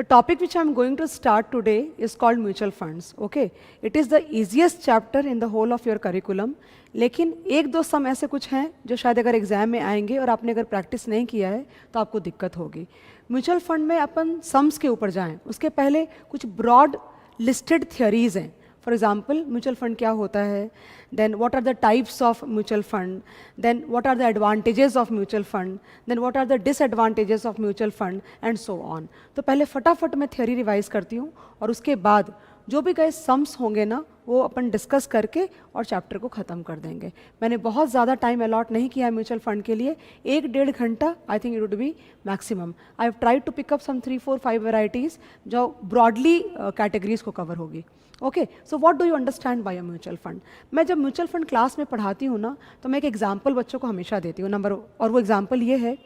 The topic which I am going to start today is called mutual funds. Okay, it is the easiest chapter in the whole of your curriculum. लेकिन एक दो सम ऐसे कुछ हैं जो शायद अगर एग्जाम में आएंगे और आपने अगर प्रैक्टिस नहीं किया है तो आपको दिक्कत होगी. म्यूचुअल फंड में अपन सम्स के ऊपर जाएं उसके पहले कुछ ब्रॉड लिस्टेड थियरीज हैं. फॉर एग्जाम्पल म्यूचुअल फंड क्या होता है, then what are the types of mutual fund, then what are the advantages of mutual fund, then what are the disadvantages of mutual fund and so on. तो पहले फटाफट मैं theory revise करती हूँ और उसके बाद जो भी गए सम्स होंगे ना वो अपन डिस्कस करके और चैप्टर को ख़त्म कर देंगे. मैंने बहुत ज़्यादा टाइम अलॉट नहीं किया है म्यूचुअल फंड के लिए, 1-1.5 घंटा I think it would be maximum. I have tried to pick up some 3-4-5 varieties जो ब्रॉडली कैटेगरीज को कवर होगी. Okay, so what do you understand by a mutual fund. मैं जब म्यूचुअल फंड क्लास में पढ़ाती हूँ ना तो मैं एक एग्जाम्पल बच्चों को हमेशा देती हूँ नंबर, और वो एग्जाम्पल ये है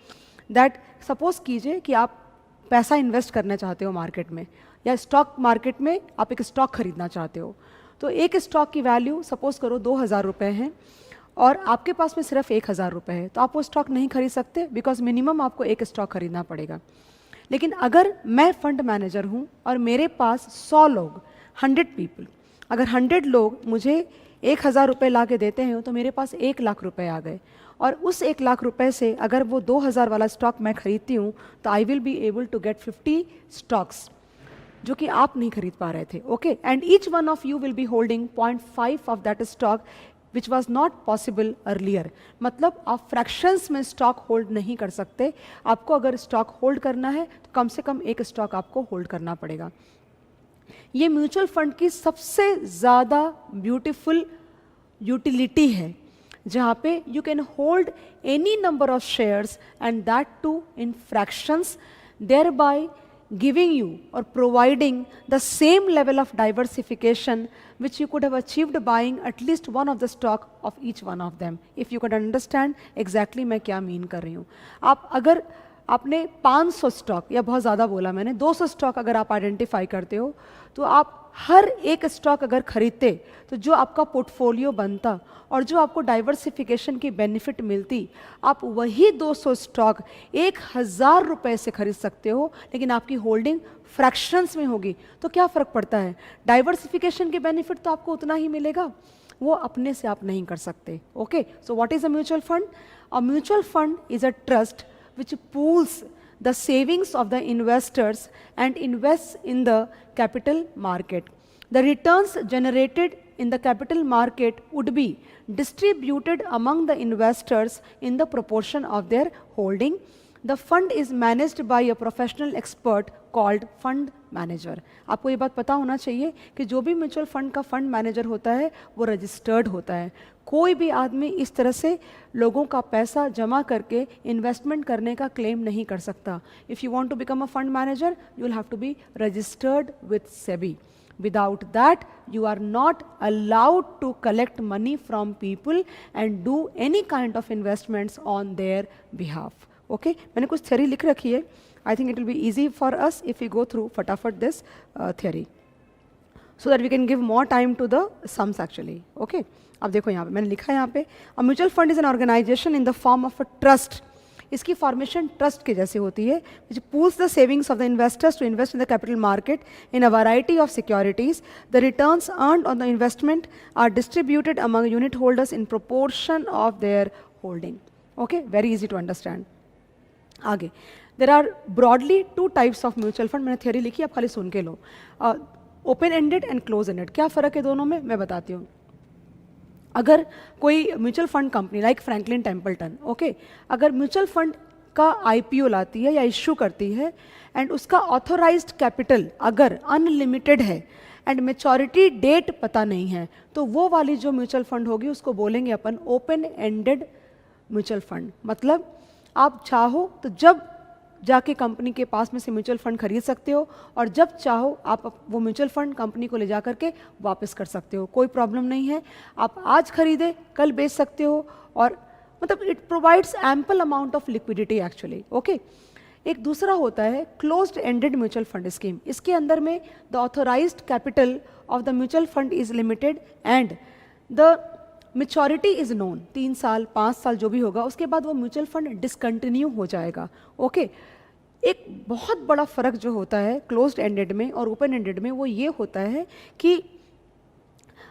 दैट सपोज कीजिए कि आप पैसा इन्वेस्ट करना चाहते हो मार्केट में, या स्टॉक मार्केट में आप एक स्टॉक खरीदना चाहते हो. तो एक स्टॉक की वैल्यू सपोज करो 2,000 रुपये है और आपके पास में सिर्फ 1,000 रुपये है, तो आप वो स्टॉक नहीं खरीद सकते बिकॉज मिनिमम आपको एक स्टॉक खरीदना पड़ेगा. लेकिन अगर मैं फंड मैनेजर हूँ और मेरे पास 100 लोग 100 पीपल, अगर 100 लोग मुझे 1,000 रुपये ला के देते हैं तो मेरे पास 1 लाख रुपये आ गए. और उस 1 लाख रुपये से अगर वो 2,000 वाला स्टॉक मैं खरीदती हूँ तो I will be able to get 50 stocks जो कि आप नहीं खरीद पा रहे थे. Okay, and each one of you will be holding 0.5 of that stock which was not possible earlier. मतलब आप फ्रैक्शंस में स्टॉक होल्ड नहीं कर सकते. आपको अगर स्टॉक होल्ड करना है तो कम से कम एक स्टॉक आपको होल्ड करना पड़ेगा. ये म्यूचुअल फंड की सबसे ज़्यादा ब्यूटीफुल यूटिलिटी है जहाँ पे you can hold any number of shares and that too in fractions, thereby giving you or providing the same level of diversification which you could have achieved buying at least one of the stock of each one of them, if you could understand exactly मैं क्या mean कर रही हूँ. आप अगर आपने 500 stock, या बहुत ज़्यादा बोला मैंने, 200 स्टॉक अगर आप आइडेंटिफाई करते हो तो आप हर एक स्टॉक अगर खरीदते तो जो आपका पोर्टफोलियो बनता और जो आपको डाइवर्सिफिकेशन की बेनिफिट मिलती, आप वही 200 स्टॉक 1,000 रुपये से खरीद सकते हो, लेकिन आपकी होल्डिंग फ्रैक्शंस में होगी. तो क्या फ़र्क पड़ता है, डाइवर्सिफिकेशन की बेनिफिट तो आपको उतना ही मिलेगा, वो अपने से आप नहीं कर सकते. Okay, so what is a mutual fund? A mutual fund is a trust which pools the savings of the investors and invests in the capital market. The returns generated in the capital market would be distributed among the investors in the proportion of their holding. The fund is managed by a professional expert called fund manager. आपको ये बात पता होना चाहिए कि जो भी mutual fund का फंड मैनेजर होता है वो रजिस्टर्ड होता है. कोई भी आदमी इस तरह से लोगों का पैसा जमा करके इन्वेस्टमेंट करने का क्लेम नहीं कर सकता. If you want to become a fund manager you will have to be registered with SEBI. Without that, you are not allowed to collect money from people and do any kind of investments on their behalf. Okay? मैंने कुछ theory लिख रखी है. I think it will be easy for us if we go through फटाफट this theory, so that we can give more time to the sums actually. Okay? अब देखो यहाँ पे मैंने लिखा है यहाँ पे, a mutual fund is an organization in the form of a trust. इसकी फॉर्मेशन ट्रस्ट के जैसे होती है, which pools the savings of the investors to invest in the capital market in a variety of securities. The returns earned on the investment are distributed among unit holders in proportion of their holding. Okay, very easy to understand. आगे, there are broadly 2 types of mutual fund. मैंने theory लिखी, आप खाली सुन के लो. Open ended and close ended. क्या फ़र्क है दोनों में मैं बताती हूँ. अगर कोई mutual fund company like Franklin Templeton, okay, अगर म्यूचुअल फंड का IPO लाती है या इशू करती है एंड उसका ऑथोराइज्ड कैपिटल अगर अनलिमिटेड है एंड मेचोरिटी डेट पता नहीं है, तो वो वाली जो म्यूचुअल फंड होगी उसको बोलेंगे अपन ओपन एंडेड म्यूचुअल फंड. मतलब आप चाहो तो जब जाके कंपनी के पास में से म्यूचुअल फंड खरीद सकते हो और जब चाहो आप वो म्यूचुअल फंड कंपनी को ले जा करके वापस कर सकते हो, कोई प्रॉब्लम नहीं है. आप आज खरीदे कल बेच सकते हो, और मतलब it provides ample amount of liquidity actually. Okay, एक दूसरा होता है closed ended mutual fund scheme. इसके अंदर में the authorised capital of the mutual fund is limited and the maturity is known. 3 साल 5 साल जो भी होगा उसके बाद वो म्यूचुअल फंड डिसकंटिन्यू हो जाएगा. ओके, एक बहुत बड़ा फ़र्क जो होता है क्लोज्ड एंडेड में और ओपन एंडेड में वो ये होता है कि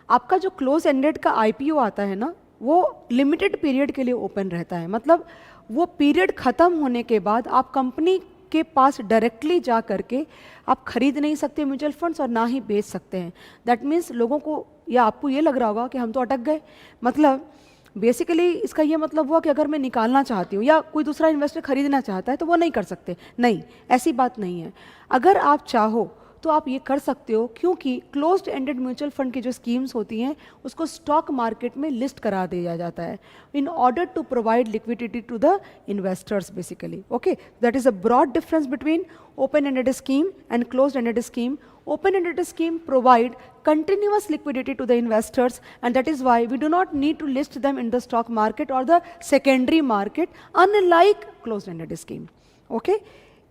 आपका जो क्लोज एंडेड का आईपीओ आता है ना, वो लिमिटेड पीरियड के लिए ओपन रहता है। मतलब वो पीरियड ख़त्म होने के बाद आप कंपनी के पास डायरेक्टली जा करके आप खरीद नहीं सकते म्यूचुअल फंड्स और ना ही बेच सकते हैं। दैट मीन्स लोगों को या आपको ये लग रहा होगा कि हम तो अटक गए। मतलब बेसिकली इसका ये मतलब हुआ कि अगर मैं निकालना चाहती हूँ या कोई दूसरा इन्वेस्टर खरीदना चाहता है तो वो नहीं कर सकते। नहीं, ऐसी बात नहीं है। अगर आप चाहो तो आप ये कर सकते हो, क्योंकि क्लोज्ड एंडेड म्यूचुअल फंड की जो स्कीम्स होती हैं उसको स्टॉक मार्केट में लिस्ट करा दिया जाता है in order to provide liquidity to the investors basically. Okay, that is a broad difference between open ended scheme and closed ended scheme. Open-ended scheme provide continuous liquidity to the investors, and that is why we do not need to list them in the stock market or the secondary market, unlike closed-ended scheme. Okay?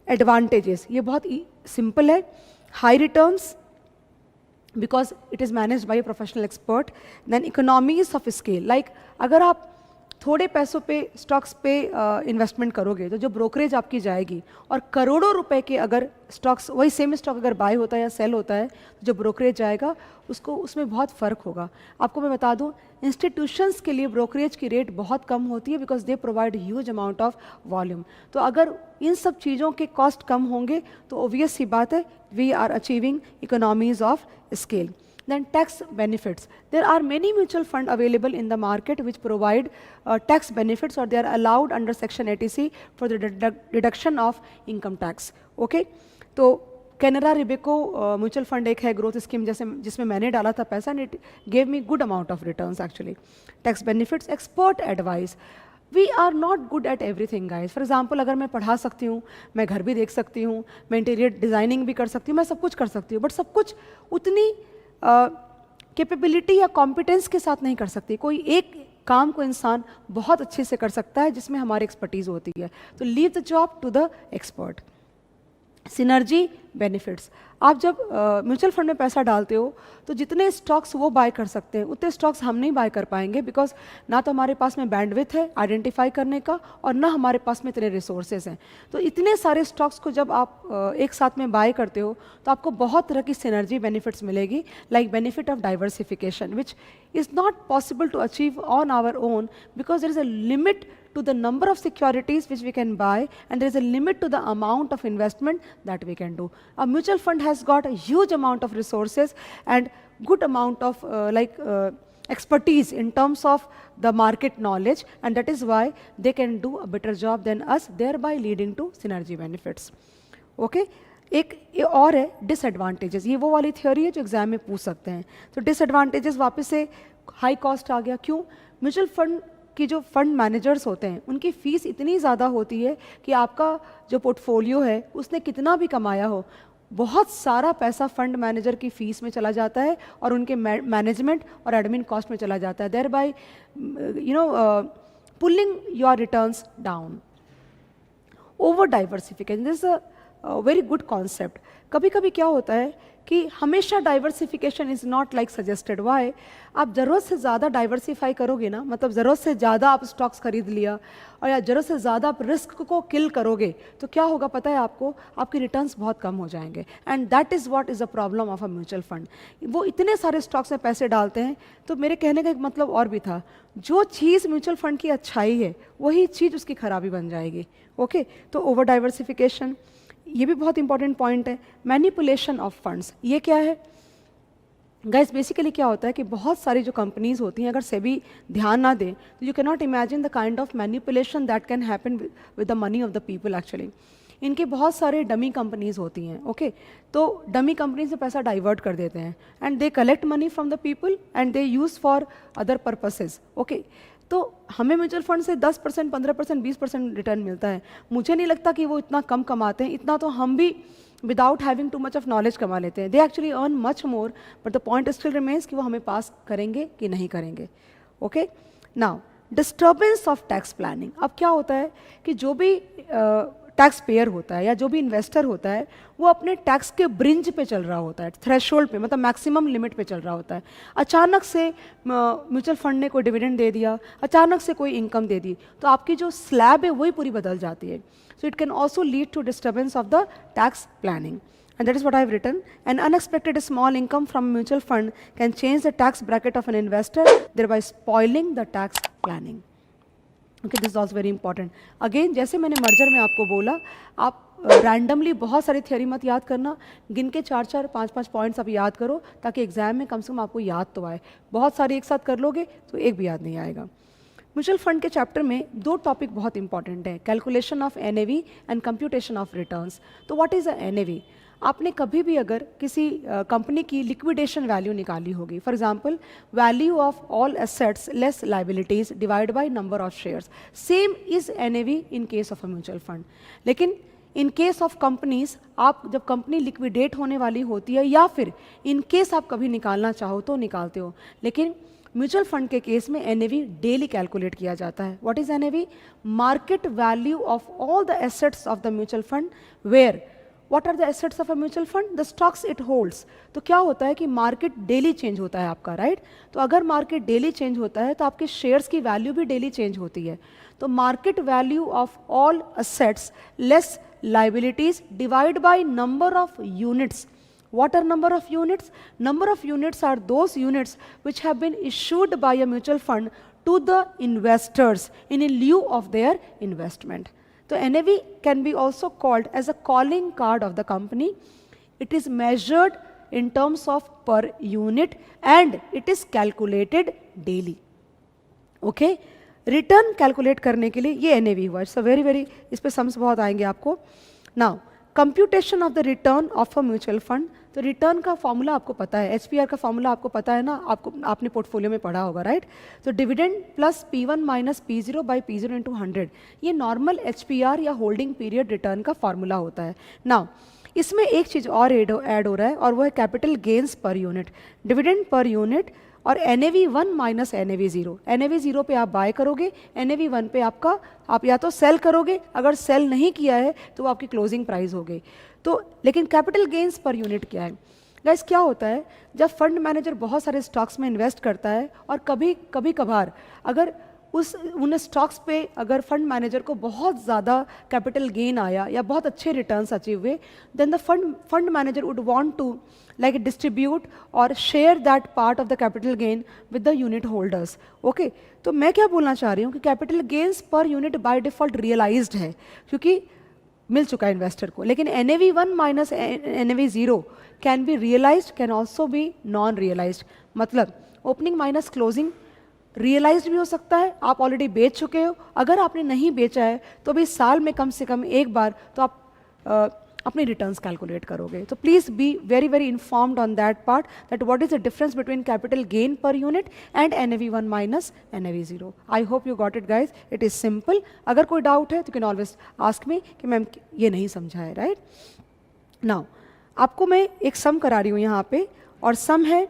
Advantages, ये बहुत simple है. High returns because it is managed by a professional expert. Then economies of scale, like अगर आप थोड़े पैसों पे stocks पे investment करोगे तो जो ब्रोकरेज आपकी जाएगी, और करोड़ों रुपए के अगर स्टॉक्स, वही सेम स्टॉक अगर बाय होता है या सेल होता है, तो जो ब्रोकरेज जाएगा उसको उसमें बहुत फ़र्क होगा. आपको मैं बता दूं, इंस्टीट्यूशंस के लिए ब्रोकरेज की रेट बहुत कम होती है because they provide huge amount of volume. तो अगर इन सब चीज़ों के कॉस्ट कम होंगे तो ऑब्वियस सी बात है we are achieving economies of scale. Then tax benefits. There are many mutual funds available in the market which provide tax benefits, or they are allowed under Section 80C for the deduction of income tax. Okay? तो Canara रिबेको mutual fund एक है growth scheme जैसे जिसमें मैंने डाला था पैसा, and it gave me good amount of returns actually. Tax benefits, expert advice. We are not good at everything guys. For example, अगर मैं पढ़ा सकती हूँ, मैं घर भी देख सकती हूँ, मैं इंटीरियर डिज़ाइनिंग भी कर सकती हूँ, मैं सब कुछ कर सकती हूँ, बट सब कुछ उतनी कैपेबिलिटी या कॉम्पिटेंस के साथ नहीं कर सकती. कोई एक काम को इंसान बहुत अच्छे से कर सकता है जिसमें हमारी एक्सपर्टीज होती है. तो leave the job to the expert. Synergy benefits. आप जब म्यूचुअल फंड में पैसा डालते हो तो जितने स्टॉक्स वो बाय कर सकते हैं उतने स्टॉक्स हम नहीं बाय कर पाएंगे, बिकॉज ना तो हमारे पास में बैंडविथ है आइडेंटिफाई करने का, और ना हमारे पास में इतने रिसोर्सेज हैं. तो इतने सारे स्टॉक्स को जब आप एक साथ में बाय करते हो तो आपको बहुत तरह की सिनर्जी बेनिफिट्स मिलेगी, like benefit of diversification which is not possible to achieve on our own because there is a limit to the number of securities which we can buy, and there is a limit to the amount of investment that we can do. A mutual fund has got a huge amount of resources and good amount of expertise in terms of the market knowledge, and that is why they can do a better job than us, thereby leading to synergy benefits. Okay? एक ये और है disadvantages. ये वो वाली theory है जो exam में पूछ सकते हैं. तो डिसएडवांटेजेस वापस से हाई कॉस्ट आ गया. क्यों? म्यूचुअल फंड कि जो फंड मैनेजर्स होते हैं उनकी फ़ीस इतनी ज़्यादा होती है कि आपका जो पोर्टफोलियो है उसने कितना भी कमाया हो, बहुत सारा पैसा फंड मैनेजर की फ़ीस में चला जाता है और उनके मैनेजमेंट और एडमिन कॉस्ट में चला जाता है, thereby pulling your returns down. Over diversification, this is a very good concept. कभी कभी क्या होता है कि हमेशा diversification is not like suggested. Why? आप ज़रूरत से ज़्यादा डाइवर्सिफाई करोगे ना, मतलब ज़रूरत से ज़्यादा आप स्टॉक्स खरीद लिया और या ज़रूरत से ज़्यादा आप रिस्क को किल करोगे तो क्या होगा पता है आपको? आपके रिटर्न्स बहुत कम हो जाएंगे. And that is what is a problem of a mutual fund. वो इतने सारे स्टॉक्स में पैसे डालते हैं. तो मेरे कहने का एक मतलब और भी था, जो चीज़ म्यूचुअल फंड की अच्छाई है वही चीज़ उसकी खराबी बन जाएगी. ओके? तो ओवर डाइवर्सिफिकेशन ये भी बहुत इंपॉर्टेंट पॉइंट है. मैनिपुलेशन ऑफ फंड्स, ये क्या है गाइस? बेसिकली क्या होता है कि बहुत सारी जो कंपनीज होती हैं अगर सेबी ध्यान ना दें तो you can not imagine the kind of manipulation that can happen with the money of the people. Actually इनके बहुत सारे डमी कंपनीज होती हैं. ओके? तो डमी कंपनी से पैसा डाइवर्ट कर देते हैं and they collect money from the people and they use for other purposes. Okay? तो हमें म्यूचुअल फंड से 10%, 15%, 20% रिटर्न मिलता है. मुझे नहीं लगता कि वो इतना कम कमाते हैं. इतना तो हम भी without having too much of knowledge कमा लेते हैं. They actually earn much more, but the point still remains कि वो हमें पास करेंगे कि नहीं करेंगे. Okay? Now disturbance of tax planning. अब क्या होता है कि जो भी टैक्स पेयर होता है या जो भी इन्वेस्टर होता है वो अपने टैक्स के ब्रिंज पे चल रहा होता है, थ्रेशोल्ड पे, मतलब मैक्सिमम लिमिट पे चल रहा होता है। अचानक से म्यूचुअल फंड ने कोई डिविडेंड दे दिया, अचानक से कोई इनकम दे दी, तो आपकी जो स्लैब है वही पूरी बदल जाती है। So it can also lead to disturbance of the tax planning. And that is what I have written. An unexpected small income from a mutual fund can change the tax bracket of an investor, thereby spoiling the tax planning. Okay, this is also very important. Again, जैसे मैंने merger में आपको बोला, आप randomly बहुत सारी theory मत याद करना, गिन के 4-4, 5-5 पॉइंट्स आप याद करो ताकि एग्जाम में कम से कम आपको याद तो आए. बहुत सारी एक साथ कर लोगे तो एक भी याद नहीं आएगा. म्यूचुअल फंड के चैप्टर में दो टॉपिक बहुत इंपॉर्टेंट है, calculation of NAV and computation of returns. तो व्हाट इज अ एनएवी? आपने कभी भी अगर किसी कंपनी की लिक्विडेशन वैल्यू निकाली होगी, for example value of all assets less liabilities divide by number of shares, same is NAV in case of a mutual fund. लेकिन इन केस ऑफ कंपनीज, आप जब कंपनी लिक्विडेट होने वाली होती है या फिर इन केस आप कभी निकालना चाहो तो निकालते हो, लेकिन म्यूचुअल फंड के केस में एनएवी डेली कैलकुलेट किया जाता है. What is NAV? Market value of all the assets of the mutual fund. Where What are the assets of a mutual fund? The stocks it holds. तो क्या होता है कि मार्केट डेली चेंज होता है आपका, राइट? तो अगर मार्केट डेली चेंज होता है तो आपके शेयर्स की वैल्यू भी डेली चेंज होती है. तो market value of all assets less liabilities divide by number of units. What are number of units? Number of units are those units which have been issued by a mutual fund to the investors in lieu of their investment. So NAV can be also called as a calling card of the company. It is measured in terms of per unit and it is calculated daily. Okay? Return calculate करने के लिए ये NAV हुआ. So very इस पे sums बहुत आएंगे आपको. Now computation of the return of a mutual fund. तो रिटर्न का फॉर्मूला आपको पता है, एचपीआर का फॉर्मूला आपको पता है ना, आपने पोर्टफोलियो में पढ़ा होगा, राइट? तो dividend plus P1 minus P0 by P0 into 100, ये नॉर्मल एचपीआर या होल्डिंग पीरियड रिटर्न का फॉर्मूला होता है. नाउ इसमें एक चीज़ और ऐड हो रहा है और वो है कैपिटल गेन्स पर यूनिट, डिविडेंड पर यूनिट और NAV1 माइनस NAV0. NAV0 पे आप बाय करोगे, NAV1 पे आप या तो सेल करोगे, अगर सेल नहीं किया है तो वो आपकी क्लोजिंग प्राइस हो गई. तो लेकिन कैपिटल गेन्स पर यूनिट क्या है? गाइस क्या होता है, जब फंड मैनेजर बहुत सारे स्टॉक्स में इन्वेस्ट करता है और कभी कभार अगर उन स्टॉक्स पे अगर फंड मैनेजर को बहुत ज़्यादा कैपिटल गेन आया या बहुत अच्छे रिटर्न्स अचीव हुए, then the fund manager would want to like distribute or share that part of the capital gain with the unit holders. Okay, तो मैं क्या बोलना चाह रही हूँ कि कैपिटल गेन्स पर यूनिट बाय डिफॉल्ट रियलाइज्ड है क्योंकि मिल चुका है इन्वेस्टर को, लेकिन NAV1 minus NAV0 can be realised, can also be non realised. मतलब ओपनिंग माइनस क्लोजिंग रियलाइज्ड भी हो सकता है, आप ऑलरेडी बेच चुके हो. अगर आपने नहीं बेचा है तो भी साल में कम से कम एक बार तो आप अपने रिटर्न्स कैलकुलेट करोगे. तो please be very informed on that part, that what is the difference between capital gain per unit and NAV1 minus NAV0. I hope you got it guys. It is simple. अगर कोई doubt है तो can always ask me कि ma'am ये नहीं समझा है, right? Now आपको मैं एक सम करा रही हूँ यहाँ पे, और सम है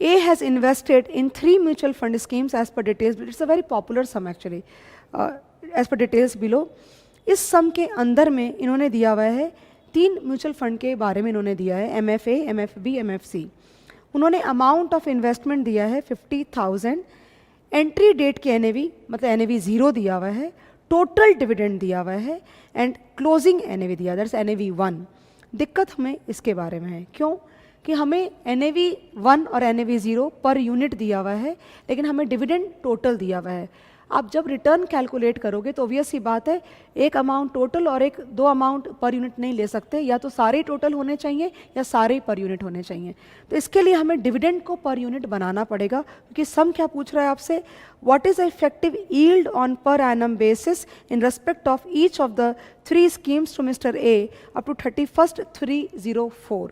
A has invested in 3 mutual fund schemes as per details. It's a very popular sum actually. As per details below. इस सम के अंदर में इन्होंने दिया हुआ है 3 म्यूचुअल फंड के बारे में इन्होंने दिया है, MFA, MFB, MFC. उन्होंने अमाउंट ऑफ इन्वेस्टमेंट दिया है 50,000. एंट्री डेट की NAV मतलब NAV0 दिया हुआ है, टोटल डिविडेंड दिया हुआ है एंड क्लोजिंग NAV दिया, दैट्स NAV1. दिक्कत हमें इसके बारे में है, क्यों कि हमें NAV1 और NAV0 पर यूनिट दिया हुआ है लेकिन हमें डिविडेंड टोटल दिया हुआ है. आप जब रिटर्न कैलकुलेट करोगे तो ऑब्वियस सी बात है, एक अमाउंट टोटल और दो अमाउंट पर यूनिट नहीं ले सकते, या तो सारे टोटल होने चाहिए या सारे पर यूनिट होने चाहिए. तो इसके लिए हमें डिविडेंड को पर यूनिट बनाना पड़ेगा, क्योंकि सम क्या पूछ रहा है आपसे, what is effective yield on per annum basis in respect of each of the 3 schemes to mister A up to 31/3/04.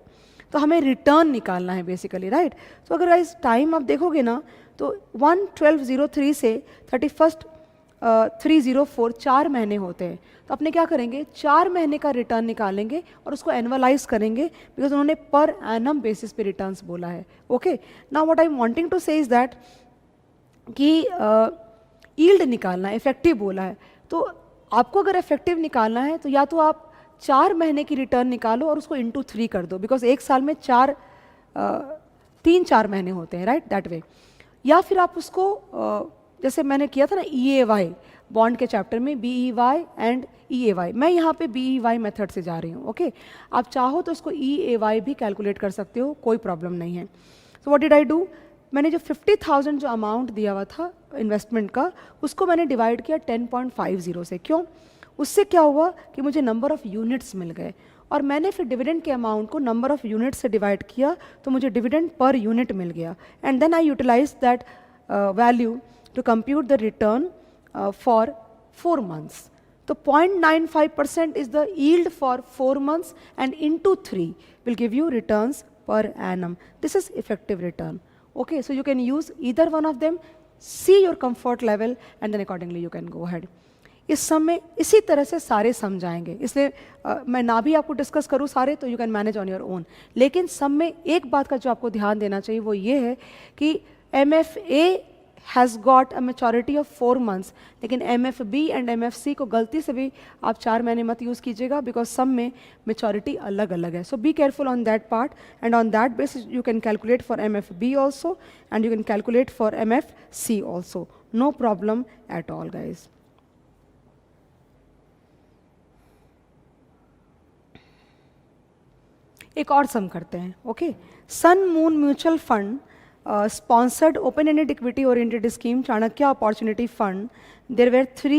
तो हमें रिटर्न निकालना है बेसिकली, राइट? तो अगर इस टाइम आप देखोगे ना तो 1/12/03 से 31/3/04 4 महीने होते हैं. तो अपने क्या करेंगे, 4 महीने का रिटर्न निकालेंगे और उसको एनुअलाइज करेंगे, बिकॉज उन्होंने पर एनम बेसिस पे रिटर्न्स बोला है. Okay, now what I am wanting to say is that कि यील्ड निकालना, इफेक्टिव बोला है. तो आपको अगर इफेक्टिव निकालना है तो या तो आप 4 महीने की रिटर्न निकालो और उसको इंटू 3 कर दो, बिकॉज एक साल में 3-4 महीने होते हैं, राइट, दैट वे। या फिर आप उसको जैसे मैंने किया था ना EAY बॉन्ड के चैप्टर में, BEY एंड EAY, मैं यहाँ पे BEY मेथड से जा रही हूँ, ओके। आप चाहो तो उसको EAY भी कैलकुलेट कर सकते हो, कोई प्रॉब्लम नहीं है। So what did I do, मैंने जो 50,000 जो अमाउंट दिया हुआ था इन्वेस्टमेंट का, उसको मैंने डिवाइड किया 10.50 से। क्यों? उससे क्या हुआ कि मुझे नंबर ऑफ़ यूनिट्स मिल गए, और मैंने फिर डिविडेंड के अमाउंट को नंबर ऑफ़ यूनिट से डिवाइड किया, तो मुझे डिविडेंड पर यूनिट मिल गया। And then I utilise that value to compute the return for 4 months. तो 0.95% is the yield for 4 months, and into 3 will give you returns per annum. This is effective return. Okay, so you can use either one of them, see your comfort level, and then accordingly you can go ahead. इस सम में इसी तरह से सारे सम जाएंगे, इसलिए मैं ना भी आपको डिस्कस करूँ सारे, तो you can manage on your own. लेकिन सम में एक बात का जो आपको ध्यान देना चाहिए वो ये है कि MFA has got a maturity of 4 months, लेकिन MFB एंड MFC को गलती से भी आप 4 महीने मत यूज़ कीजिएगा, बिकॉज सब में मेचोरिटी अलग अलग है। So be careful on that part, and on that basis you can calculate for MFB also, and you can calculate for MFC also, no problem at all guys. एक और sum करते हैं, okay. Sun Moon Mutual Fund sponsored open-ended equity-oriented scheme, Chanakya Opportunity Fund. There were 3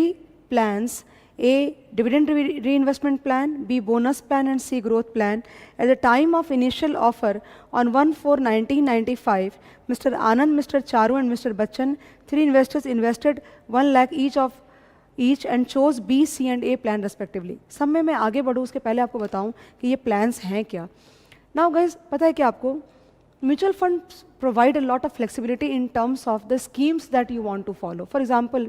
plans: A, dividend reinvestment plan; B, bonus plan; and C, growth plan. At the time of initial offer on 1/4/1995, Mr. Anand, Mr. Charu, and Mr. Bachchan, 3 investors invested 1 lakh each and chose B, C, and A plan respectively. सब में मैं आगे बढ़ूँ उसके पहले आपको बताऊँ कि ये plans हैं क्या। Now guys, पता है क्या आपको, mutual funds provide a lot of flexibility in terms of the schemes that you want to follow. For example,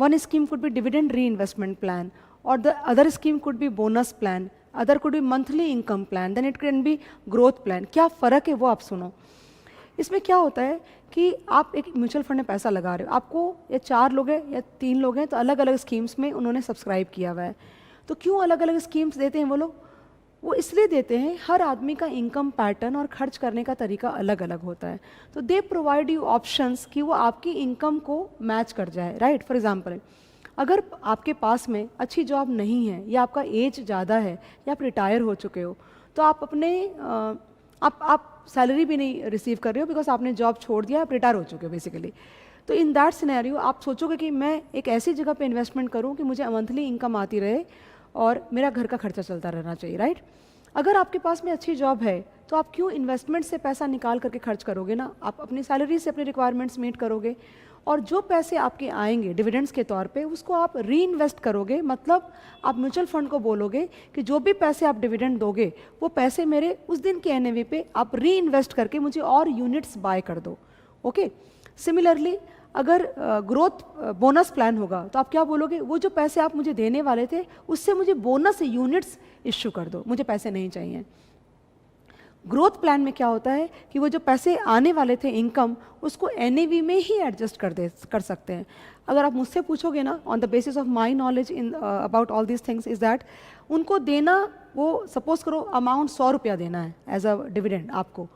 one scheme could be dividend reinvestment plan, or the other scheme could be bonus plan, other could be monthly income plan, then it can be growth plan. क्या फ़र्क है वो आप सुनो। इसमें क्या होता है कि आप एक म्यूचुअल फंड में पैसा लगा रहे हो, आपको या 4 लोग हैं या 3 लोग हैं, तो अलग अलग स्कीम्स में उन्होंने सब्सक्राइब किया हुआ है। तो क्यों अलग अलग स्कीम्स देते हैं वो लोग? वो इसलिए देते हैं, हर आदमी का इनकम पैटर्न और खर्च करने का तरीका अलग अलग होता है, तो दे प्रोवाइड यू ऑप्शंस कि वो आपकी इनकम को मैच कर जाए, राइट। फॉर एग्जांपल, अगर आपके पास में अच्छी जॉब नहीं है, या आपका एज ज़्यादा है, या आप रिटायर हो चुके हो, तो आप अपने आप सैलरी भी नहीं रिसीव कर रहे हो, बिकॉज आपने जॉब छोड़ दिया, आप रिटायर हो चुके हो बेसिकली। तो इन दैट सिनेरियो आप सोचोगे कि मैं एक ऐसी जगह पे इन्वेस्टमेंट करूं कि मुझे मंथली इनकम आती रहे और मेरा घर का खर्चा चलता रहना चाहिए, राइट। अगर आपके पास में अच्छी जॉब है तो आप क्यों इन्वेस्टमेंट से पैसा निकाल करके खर्च करोगे ना, आप अपनी सैलरी से अपने रिक्वायरमेंट्स मीट करोगे, और जो पैसे आपके आएंगे डिविडेंड्स के तौर पे उसको आप री इन्वेस्ट करोगे। मतलब आप म्यूचुअल फंड को बोलोगे कि जो भी पैसे आप डिविडेंड दोगे वो पैसे मेरे उस दिन के एनएवी पे आप री इन्वेस्ट करके मुझे और यूनिट्स बाय कर दो, ओके। सिमिलरली अगर ग्रोथ बोनस प्लान होगा तो आप क्या बोलोगे, वो जो पैसे आप मुझे देने वाले थे उससे मुझे बोनस यूनिट्स इश्यू कर दो, मुझे पैसे नहीं चाहिए। ग्रोथ प्लान में क्या होता है कि वो जो पैसे आने वाले थे इनकम, उसको एनएवी में ही एडजस्ट कर सकते हैं। अगर आप मुझसे पूछोगे ना, on the basis of my knowledge in about all these things, is that उनको देना, वो सपोज करो अमाउंट 100 रुपया देना है एज अ डिविडेंड आपको,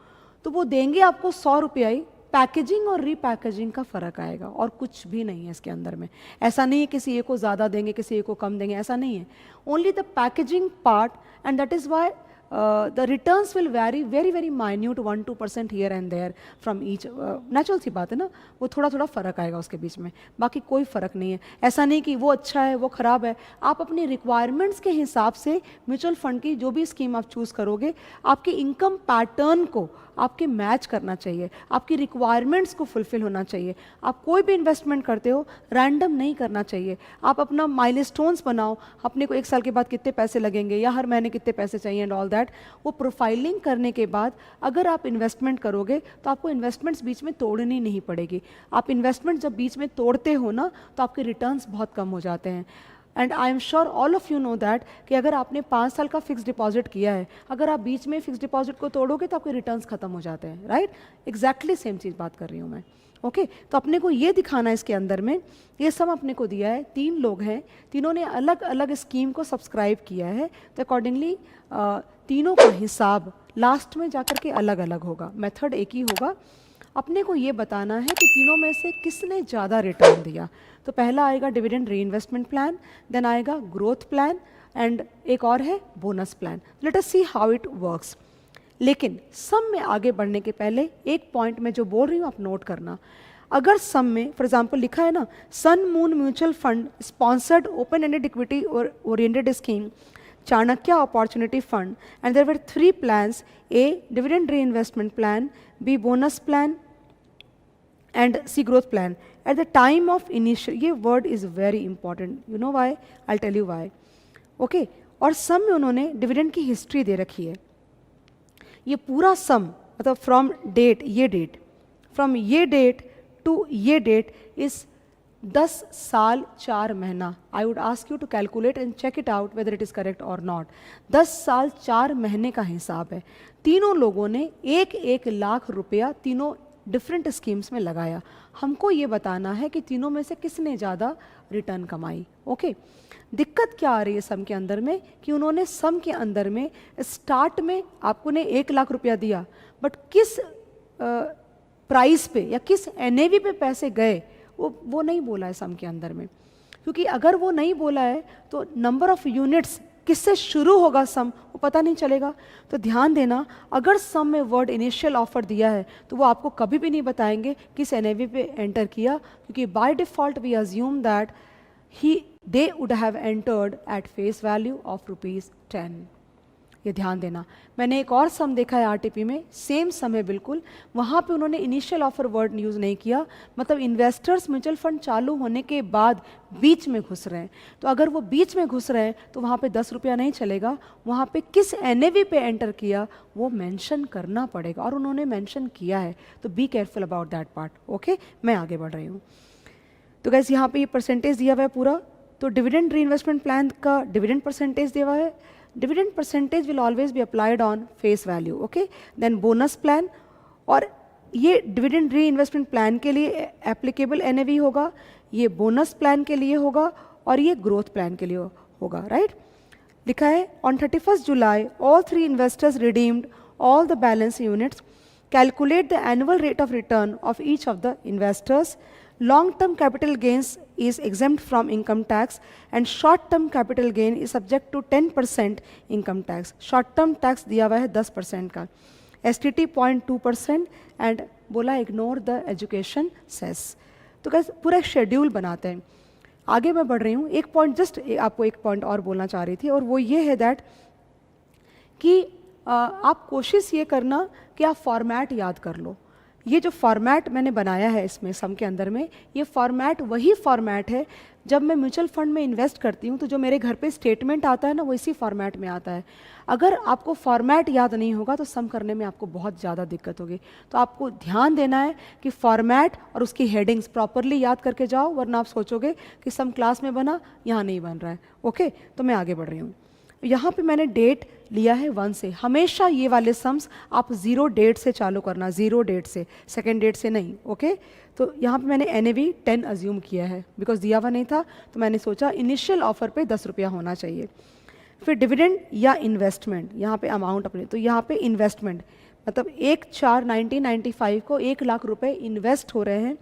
तो वो देंगे आपको 100 रुपया ही। पैकेजिंग और रीपैकेजिंग का फ़र्क आएगा और कुछ भी नहीं है इसके अंदर में। ऐसा नहीं है किसी एक को ज़्यादा देंगे किसी एक को कम देंगे, ऐसा नहीं है। Only the packaging part, and that is why the returns will vary very very minute 1-2% here and there from each, natural सी बात है ना, वो थोड़ा थोड़ा फ़र्क आएगा उसके बीच में, बाकी कोई फ़र्क नहीं है। ऐसा नहीं कि वो अच्छा है वो ख़राब है, आप अपनी रिक्वायरमेंट्स के हिसाब से म्यूचुअल फंड की जो भी स्कीम आप चूज़ करोगे, आपके इनकम पैटर्न को आपके मैच करना चाहिए, आपकी रिक्वायरमेंट्स को फुलफिल होना चाहिए। आप कोई भी इन्वेस्टमेंट करते हो रैंडम नहीं करना चाहिए, आप अपना माइलस्टोन्स बनाओ, अपने को 1 साल के बाद कितने पैसे लगेंगे या हर महीने कितने पैसे चाहिए एंड ऑल दैट। वो प्रोफाइलिंग करने के बाद अगर आप इन्वेस्टमेंट करोगे तो आपको इन्वेस्टमेंट्स बीच में तोड़नी नहीं पड़ेगी। आप इन्वेस्टमेंट जब बीच में तोड़ते हो ना तो आपके रिटर्न्स बहुत कम हो जाते हैं। And I am sure all of you know that कि अगर आपने 5 साल का फिक्स डिपॉजिट किया है, अगर आप बीच में फिक्स डिपॉजिट को तोड़ोगे तो आपके रिटर्न्स खत्म हो जाते हैं, राइट? एग्जैक्टली सेम चीज़ बात कर रही हूँ मैं। ओके तो अपने को ये दिखाना है इसके अंदर में, ये सब अपने को दिया है, 3 लोग हैं, तीनों ने अलग अलग स्कीम को सब्सक्राइब किया है, तो अकॉर्डिंगली तीनों का हिसाब लास्ट में जाकर के अलग अलग होगा, मेथड एक ही होगा। अपने को ये बताना है कि तीनों में से किसने ज़्यादा रिटर्न दिया। तो पहला आएगा डिविडेंड री इन्वेस्टमेंट प्लान, देन आएगा ग्रोथ प्लान, एंड एक और है bonus plan. Late us see how it works. लेकिन सम में आगे बढ़ने के पहले एक पॉइंट में जो बोल रही हूँ आप नोट करना। अगर सम में फॉर एग्जाम्पल लिखा है ना, Sun Moon Mutual Fund sponsored open ended equity और oriented scheme, Chanakya Opportunity Fund, and there were 3 plans: A, dividend reinvestment plan; B, bonus plan; and C, growth plan. At the time of initial, ये word is very important. You know why? I'll tell you why. Okay, और sum में उन्होंने dividend की history दे रखी है। ये पूरा sum मतलब from date, ये date, from ये date to ये date is 10 साल 4 महीना। I would ask you to calculate and check it out whether it is correct or not. 10 साल 4 महीने का हिसाब है। तीनों लोगों ने 1-1 लाख रुपया तीनों डिफरेंट स्कीम्स में लगाया। हमको ये बताना है कि तीनों में से किसने ज़्यादा रिटर्न कमाई। ओके दिक्कत क्या आ रही है सम के अंदर में कि उन्होंने सम के अंदर में स्टार्ट में आपको ने 1 लाख रुपया दिया, बट किस प्राइस पे या किस एनएवी पे पैसे गए वो नहीं बोला है सम के अंदर में। क्योंकि अगर वो नहीं बोला है तो नंबर ऑफ यूनिट्स किससे शुरू होगा सम वो पता नहीं चलेगा। तो ध्यान देना, अगर सम में वर्ड इनिशियल ऑफर दिया है तो वो आपको कभी भी नहीं बताएंगे किस एनएवी पे एंटर किया, क्योंकि by default we assume that they would have entered at face value of ₹10। ये ध्यान देना। मैंने एक और सम देखा है आरटीपी में, सेम सम है बिल्कुल, वहाँ पे उन्होंने इनिशियल ऑफर वर्ड यूज़ नहीं किया, मतलब इन्वेस्टर्स म्यूचुअल फंड चालू होने के बाद बीच में घुस रहे हैं। तो अगर वो बीच में घुस रहे हैं तो वहाँ पे 10 रुपया नहीं चलेगा, वहाँ पे किस एनएवी पे एंटर किया वो मेंशन करना पड़ेगा, और उन्होंने मेंशन किया है। तो be careful about that part. Okay मैं आगे बढ़ रही हूँ। तो गैस यहाँ पे ये परसेंटेज दिया हुआ है पूरा। तो डिविडेंड री इन्वेस्टमेंट प्लान का डिविडेंड परसेंटेज दिया हुआ है। Dividend percentage will always be applied on face value. Okay, then bonus plan, और ये dividend reinvestment plan के लिए applicable NAV होगा, ये bonus plan के लिए होगा, और ये growth plan के लिए होगा, right? लिखा है on 31st July all 3 investors redeemed all the balance units. Calculate the annual rate of return of each of the investors. Long-term capital gains is exempt from income tax, and short-term capital gain is subject to 10% income tax. Short-term tax दिया हुआ है 10% का, STT 0.2%, and बोला ignore the education cess. तो कैसे पूरा schedule बनाते हैं। आगे मैं बढ़ रही हूँ, एक पॉइंट जस्ट आपको एक पॉइंट और बोलना चाह रही थी, और वो ये है दैट कि आप कोशिश ये करना कि आप फॉर्मेट याद कर लो। ये जो फॉर्मेट मैंने बनाया है इसमें सम के अंदर में, ये फॉर्मेट वही फॉर्मेट है जब मैं म्यूचुअल फंड में इन्वेस्ट करती हूँ तो जो मेरे घर पे स्टेटमेंट आता है ना वो इसी फॉर्मेट में आता है। अगर आपको फॉर्मेट याद नहीं होगा तो सम करने में आपको बहुत ज़्यादा दिक्कत होगी। तो आपको ध्यान देना है कि फॉर्मेट और उसकी हेडिंग्स प्रॉपरली याद करके जाओ, वरना आप सोचोगे कि सम क्लास में बना, यहाँ नहीं बन रहा है। ओके तो मैं आगे बढ़ रही हूँ। यहाँ पे मैंने डेट लिया है 1 से। हमेशा ये वाले सम्स आप 0 डेट से चालू करना, 0 डेट से, सेकेंड डेट से नहीं। ओके तो यहाँ पे मैंने NAV 10 अज्यूम किया है, बिकॉज दिया हुआ नहीं था तो मैंने सोचा इनिशियल ऑफर पे 10 रुपया होना चाहिए। फिर डिविडेंड या इन्वेस्टमेंट, यहाँ पे अमाउंट अपने, तो यहाँ पे इन्वेस्टमेंट मतलब 1/4/1995 को 1 लाख रुपए इन्वेस्ट हो रहे हैं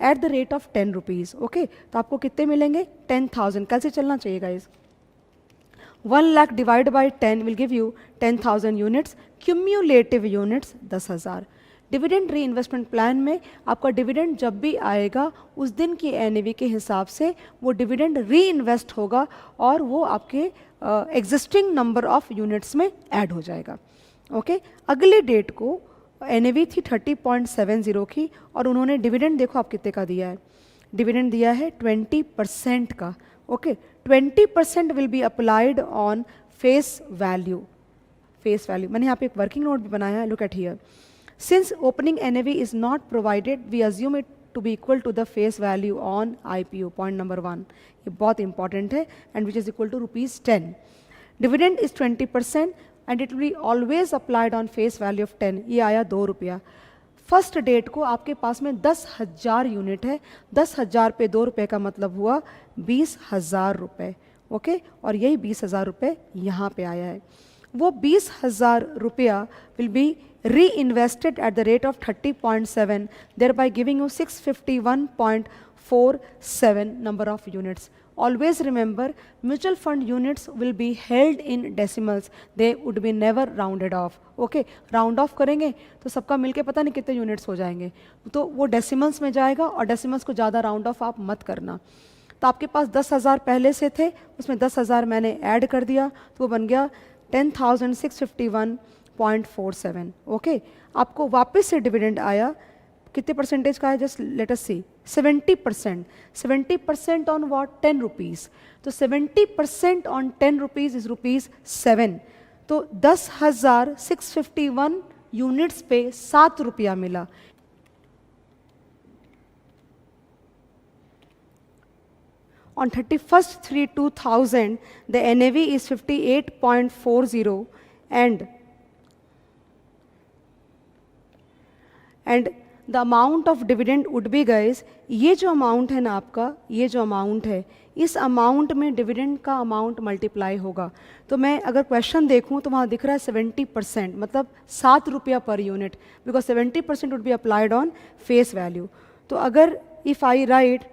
eight the rate of 10 rupees. Okay तो आपको कितने मिलेंगे? 10,000। कल से चलना चाहिए guys. 1 lakh divide by 10 will give you 10,000 units, cumulative units 10,000। Dividend री इन्वेस्टमेंट प्लान में आपका डिविडेंड जब भी आएगा उस दिन की NAV के हिसाब से वो डिविडेंड री इन्वेस्ट होगा और वो आपके एग्जिस्टिंग नंबर ऑफ यूनिट्स में ऐड हो जाएगा। ओके अगले डेट को NAV थी 30.70 की, और उन्होंने डिविडेंड देखो आप कितने का दिया है। डिविडेंड दिया है 20% का। Okay 20% will be applied on face value. Face value मैंने यहाँ पे एक वर्किंग नोट भी बनाया है, look at here. Since opening NAV is not provided we assume it to be equal to the face value on IPO, point number 1, ये बहुत important है, and which is equal to ₹10. Dividend is 20% and it will be always applied on face value of 10. ये आया ₹2. First date को आपके पास में 10,000 unit है, 10,000 पे ₹2 का मतलब हुआ 20,000 रुपये. ओके, और यही 20,000 रुपये यहाँ पे आया है. वो 20,000 रुपया will be reinvested at the rate of 30.7, thereby giving you 651.47 number of units. Always remember, mutual fund units will be held in decimals. They would be never rounded off. Okay, round off करेंगे तो सबका मिलके पता नहीं कितने units हो जाएंगे, तो वो decimals में जाएगा, और decimals को ज़्यादा round off आप मत करना. तो आपके पास 10,000 पहले से थे, उसमें 10,000 मैंने ऐड कर दिया, तो वो बन गया 10,651.47. ओके, आपको वापस से डिविडेंड आया, कितने परसेंटेज का है, just let us see, 70%. 70% on what, 10 rupees. तो 70% ऑन 10 रुपीज़ इज ₹7. तो 10,651 यूनिट्स पे ₹7 मिला. On 31/3/2000, the NAV is 58.40 and the amount of dividend would be, guys, ये जो अमाउंट है ना आपका, ये जो अमाउंट है, इस अमाउंट में डिविडेंड का अमाउंट मल्टीप्लाई होगा. तो मैं अगर क्वेश्चन देखूं तो वहाँ दिख रहा है 70%, मतलब ₹7 per unit, because 70% would be applied on face value. तो अगर इफ़ आई राइट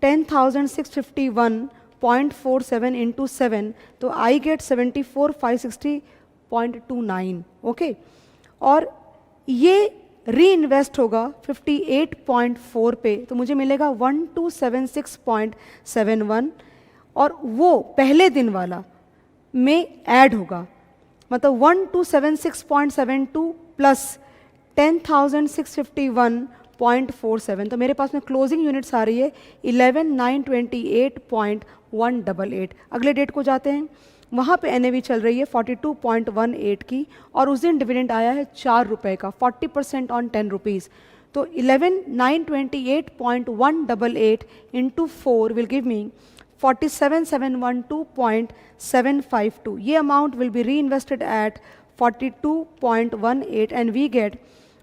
10,651.47 into 7, तो आई गेट 74,560.29. ओके, और ये री इन्वेस्ट होगा 58.4 पे, तो मुझे मिलेगा 1276.71, और वो पहले दिन वाला में ऐड होगा, मतलब 1276.72 प्लस 10,651.47. तो मेरे पास में क्लोजिंग यूनिट्स आ रही है 11,928.188. अगले डेट को जाते हैं, वहाँ पे NAV चल रही है 42.18 की, और उस दिन डिविडेंड आया है ₹4 का, 40% ऑन 10 रुपीज़. तो 11,928.188 इंटू 4 विल गिव मी 47,712.752. ये amount will be reinvested eight 42.18 and we get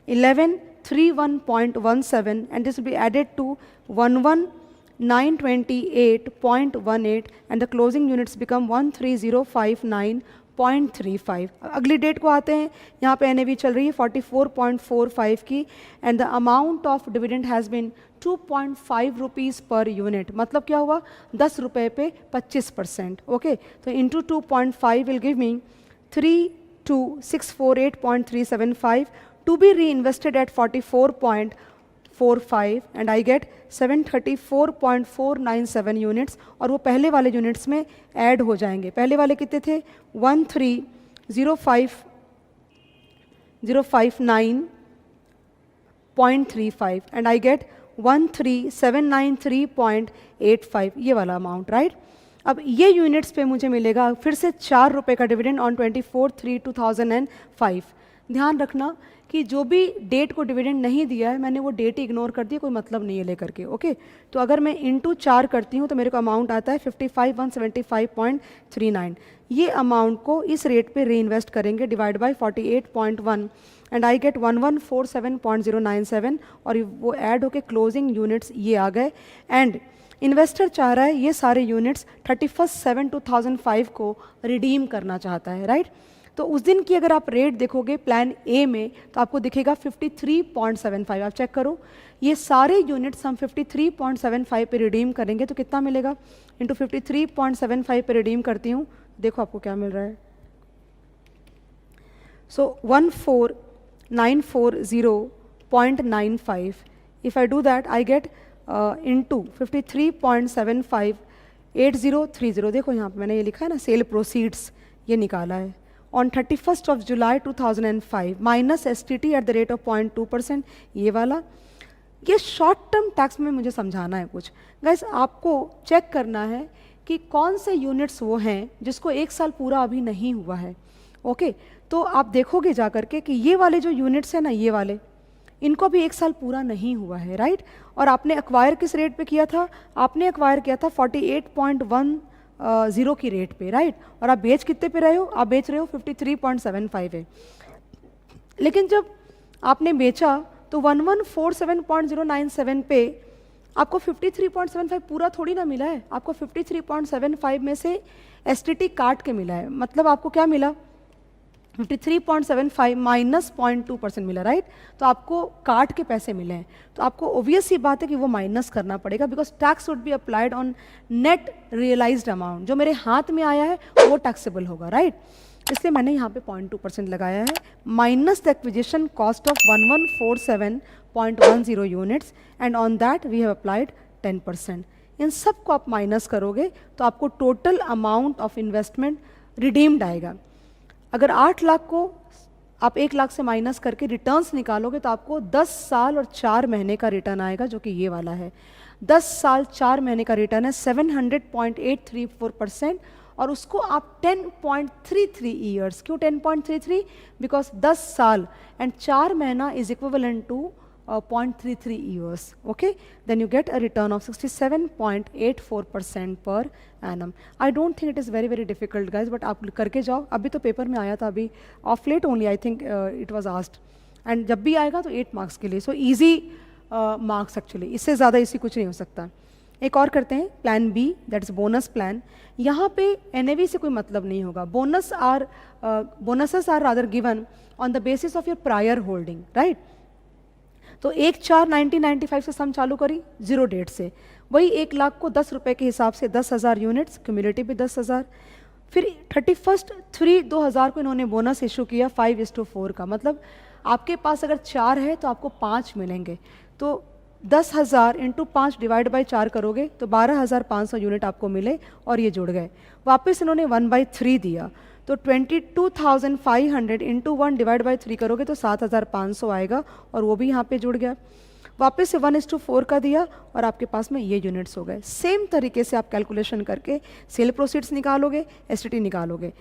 11,301.17, and this will be added to 11,928.18 and the closing units become 13,059.35. अगली डेट को आते हैं, यहाँ पे NAV चल रही है 44.45 की, and the amount of dividend has been 2.5 rupees per unit. मतलब क्या हुआ, ₹10 पे 25%. ओके, तो into 2.5 will give me 32,648.375 to be reinvested at 44.45 and I get 734.497 units, और वो पहले वाले यूनिट्स में ऐड हो जाएंगे. पहले वाले कितने थे, 13,059.35 and I get 13,793.85, ये वाला अमाउंट, राइट. अब ये यूनिट्स पे मुझे मिलेगा फिर से ₹4 का डिविडेंड ऑन 24/3/2005. ध्यान रखना कि जो भी डेट को डिविडेंड नहीं दिया है, मैंने वो डेट ही इग्नोर कर दी, कोई मतलब नहीं है लेकर के. ओके, तो अगर मैं इंटू 4 करती हूँ तो मेरे को अमाउंट आता है 55,175.39. ये अमाउंट को इस रेट पे री इन्वेस्ट करेंगे, divide by 48.1 and I get 1147.097, और वो ऐड होके क्लोजिंग यूनिट्स ये आ गए. एंड इन्वेस्टर चाह रहा है ये सारे यूनिट्स 31/7/2005 को रिडीम करना चाहता है, राइट. तो उस दिन की अगर आप रेट देखोगे प्लान ए में, तो आपको दिखेगा 53.75. आप चेक करो, ये सारे यूनिट्स हम 53.75 पे रिडीम करेंगे तो कितना मिलेगा, इंटू 53.75 पे रिडीम करती हूँ, देखो आपको क्या मिल रहा है. सो 14,940.95. If I do that I get into 53.75 8030. देखो यहाँ पे मैंने ये लिखा है ना, सेल प्रोसीड्स ये निकाला है on 31 July 2005 minus STT eight the rate of 0.2%. ये वाला, ये शॉर्ट टर्म टैक्स में मुझे समझाना है कुछ. गाइस आपको चेक करना है कि कौन से यूनिट्स वो हैं जिसको 1 साल पूरा अभी नहीं हुआ है. ओके, तो आप देखोगे जा करके कि ये वाले जो यूनिट्स हैं ना, इनको भी 1 साल पूरा नहीं हुआ है, राइट। और आपने एक्वायर किस रेट पे किया था? आपने एक्वायर किया था 48.10 की रेट पे, राइट। और आप बेच कितने पे रहे हो? आप बेच रहे हो 53.75 है। लेकिन जब आपने बेचा तो 1147.097 पे आपको 53.75 पूरा थोड़ी ना मिला है, आपको 53.75 में से एसटीटी काट के मिला है। मतलब आपको क्या मिला? 53.75 माइनस 0.2% मिला, राइट। तो आपको काट के पैसे मिले हैं, तो आपको ऑब्वियस ही बात है कि वो माइनस करना पड़ेगा, because tax would be applied on net realised amount. जो मेरे हाथ में आया है वो टैक्सेबल होगा, राइट। इसलिए मैंने यहाँ पे 0.2% लगाया है, minus the acquisition cost of 1147.10 units, and on that we have applied 10%। इन सब को आप माइनस करोगे तो आपको total amount of investment redeemed आएगा। अगर 8 लाख को आप 1 लाख से माइनस करके रिटर्न्स निकालोगे तो आपको 10 साल और 4 महीने का रिटर्न आएगा, जो कि ये वाला है। 10 साल 4 महीने का रिटर्न है 700.834%, और उसको आप 10.33 ईयर्स, क्यों 10.33? बिकॉज 10 साल एंड 4 महीना is equivalent to 0.33 years, okay? Then you get a return of 67.84% per annum. I don't think it is very very difficult, guys, but आप करके जाओ। अभी तो पेपर में आया था, अभी of late only I think it was asked, and जब भी आएगा तो 8 मार्क्स के लिए, सो इजी मार्क्स एक्चुअली, इससे ज़्यादा इसी कुछ नहीं हो सकता। एक और करते हैं, plan B, that is bonus plan. यहाँ पे एनएवी से कोई मतलब नहीं होगा। Bonuses are rather given on the basis of your prior holding, right. तो 1/4/1995 से सम चालू करी 0 डेट से, वही 1 लाख को 10 रुपये के हिसाब से 10,000 यूनिट्स, क्यूमुलेटिव भी 10,000। फिर 31/3/2000 को इन्होंने बोनस इशू किया 5:4 का, मतलब आपके पास अगर 4 है तो आपको 5 मिलेंगे। तो 10,000 इंटू 5 डिवाइड बाई 4 करोगे तो 12,500 यूनिट आपको मिले, और ये जुड़ गए। वापस इन्होंने 1/3 दिया, तो 22,500 इंटू 1 डिवाइड बाई 3 करोगे तो 7,500 आएगा, और वो भी यहाँ पे जुड़ गया। वापस से 1:4 का दिया, और आपके पास में ये यूनिट्स हो गए। सेम तरीके से आप कैलकुलेशन करके सेल प्रोसीड्स निकालोगे, एसटीटी निकालोगे।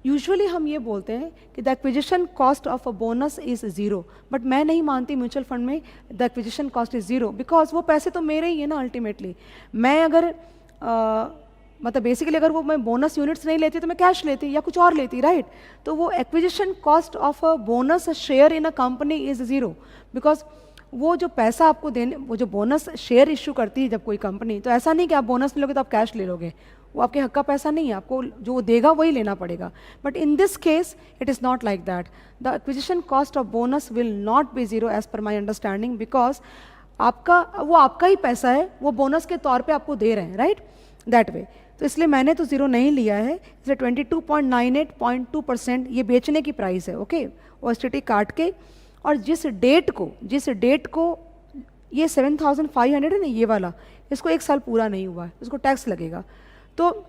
यूजुअली हम ये बोलते हैं कि the acquisition cost of a bonus is 0, but मैं नहीं मानती म्यूचुअल फंड में the acquisition cost is 0, because वो पैसे तो मेरे ही है ना अल्टीमेटली। मैं अगर मतलब बेसिकली अगर वो मैं बोनस यूनिट्स नहीं लेती तो मैं कैश लेती या कुछ और लेती, राइट। तो वो acquisition cost of a bonus share in a company is 0, because वो जो पैसा आपको देने, वो जो बोनस शेयर इशू करती है जब कोई कंपनी, तो ऐसा नहीं कि आप बोनस ले लोगे तो आप कैश ले लोगे, वो आपके हक का पैसा नहीं है, आपको जो देगा वही लेना पड़ेगा। But in this case it is not like that. The acquisition cost of bonus will not be 0 as per my understanding, because वो आपका ही पैसा है, वो बोनस के तौर पे आपको दे रहे हैं, राइट, दैट वे। तो इसलिए मैंने तो 0 नहीं लिया है, इसलिए 22.98.2% ये बेचने की प्राइस है, ओके। और एसटीटी काट के, और जिस डेट को ये 7,500 है ना, ये वाला, इसको 1 साल पूरा नहीं हुआ है, उसको टैक्स लगेगा। तो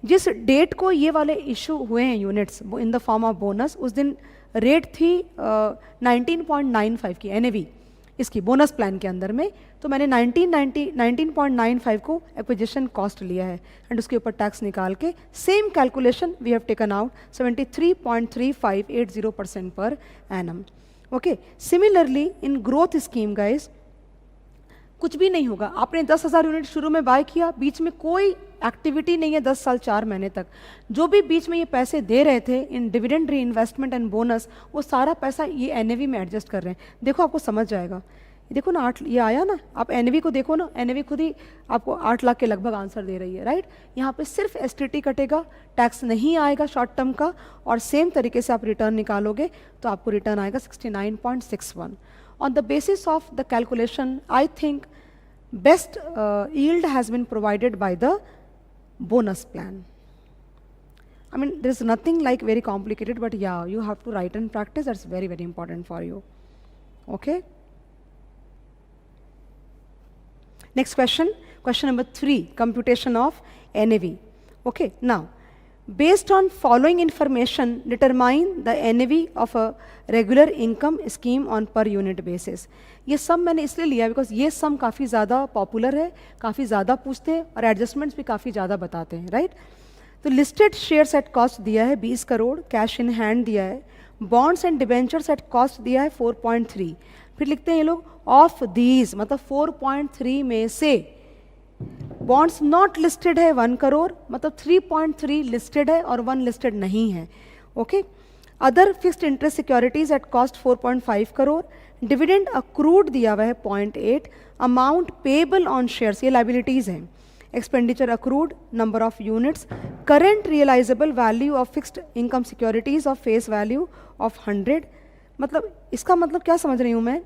जिस डेट को ये वाले इशू हुए हैं units in the form of bonus, उस दिन रेट थी 19.95 की एनएवी इसकी बोनस प्लान के अंदर में। तो मैंने 19.95 को एक्विजिशन कॉस्ट लिया है, एंड उसके ऊपर टैक्स निकाल के same calculation we have taken out 73.3580% per annum, okay. Similarly in growth scheme guys कुछ भी नहीं होगा। आपने 10,000 यूनिट शुरू में बाय किया, बीच में कोई एक्टिविटी नहीं है 10 साल 4 महीने तक, जो भी बीच में ये पैसे दे रहे थे इन डिविडेंड री इन्वेस्टमेंट एंड बोनस, वो सारा पैसा ये एनएवी में एडजस्ट कर रहे हैं। देखो आपको समझ जाएगा, देखो ना 8 ये आया ना, आप एनएवी को देखो ना, एनएवी खुद ही आपको 8 लाख के लगभग आंसर दे रही है, राइट। यहाँ पे सिर्फ एसटीटी कटेगा, टैक्स नहीं आएगा शॉर्ट टर्म का, और सेम तरीके से आप रिटर्न निकालोगे तो आपको रिटर्न आएगा 69.61। On the basis of the calculation, I think best yield has been provided by the bonus plan. I mean, there is nothing like very complicated, but yeah, you have to write and practice. That's very, very important for you. Okay? Next question, question number 3, computation of NAV. Okay, now, based on following information, determine the NAV of a regular income scheme on per unit basis. ये सम मैंने इसलिए लिया because ये सम काफ़ी ज़्यादा popular है, काफ़ी ज़्यादा पूछते हैं, और एडजस्टमेंट्स भी काफ़ी ज़्यादा बताते हैं, राइट। तो लिस्टेड शेयर्स एट कॉस्ट दिया है 20 करोड़, कैश इन हैंड दिया है, bonds and debentures at cost दिया है 4.3, फिर लिखते हैं ये लोग ऑफ दीज, मतलब 4.3 में से बॉन्ड्स नॉट लिस्टेड है 1 करोड़, मतलब 3.3 लिस्टेड है और 1 लिस्टेड नहीं है। Okay, other fixed interest securities at cost 4.5 crore, dividend accrued दिया हुआ है 0.8, अमाउंट पेबल ऑन शेयर्स, ये लाइबिलिटीज हैं, expenditure accrued, number of units, current realisable value of fixed income securities of face value of 100। मतलब इसका मतलब क्या समझ रही हूँ मैं,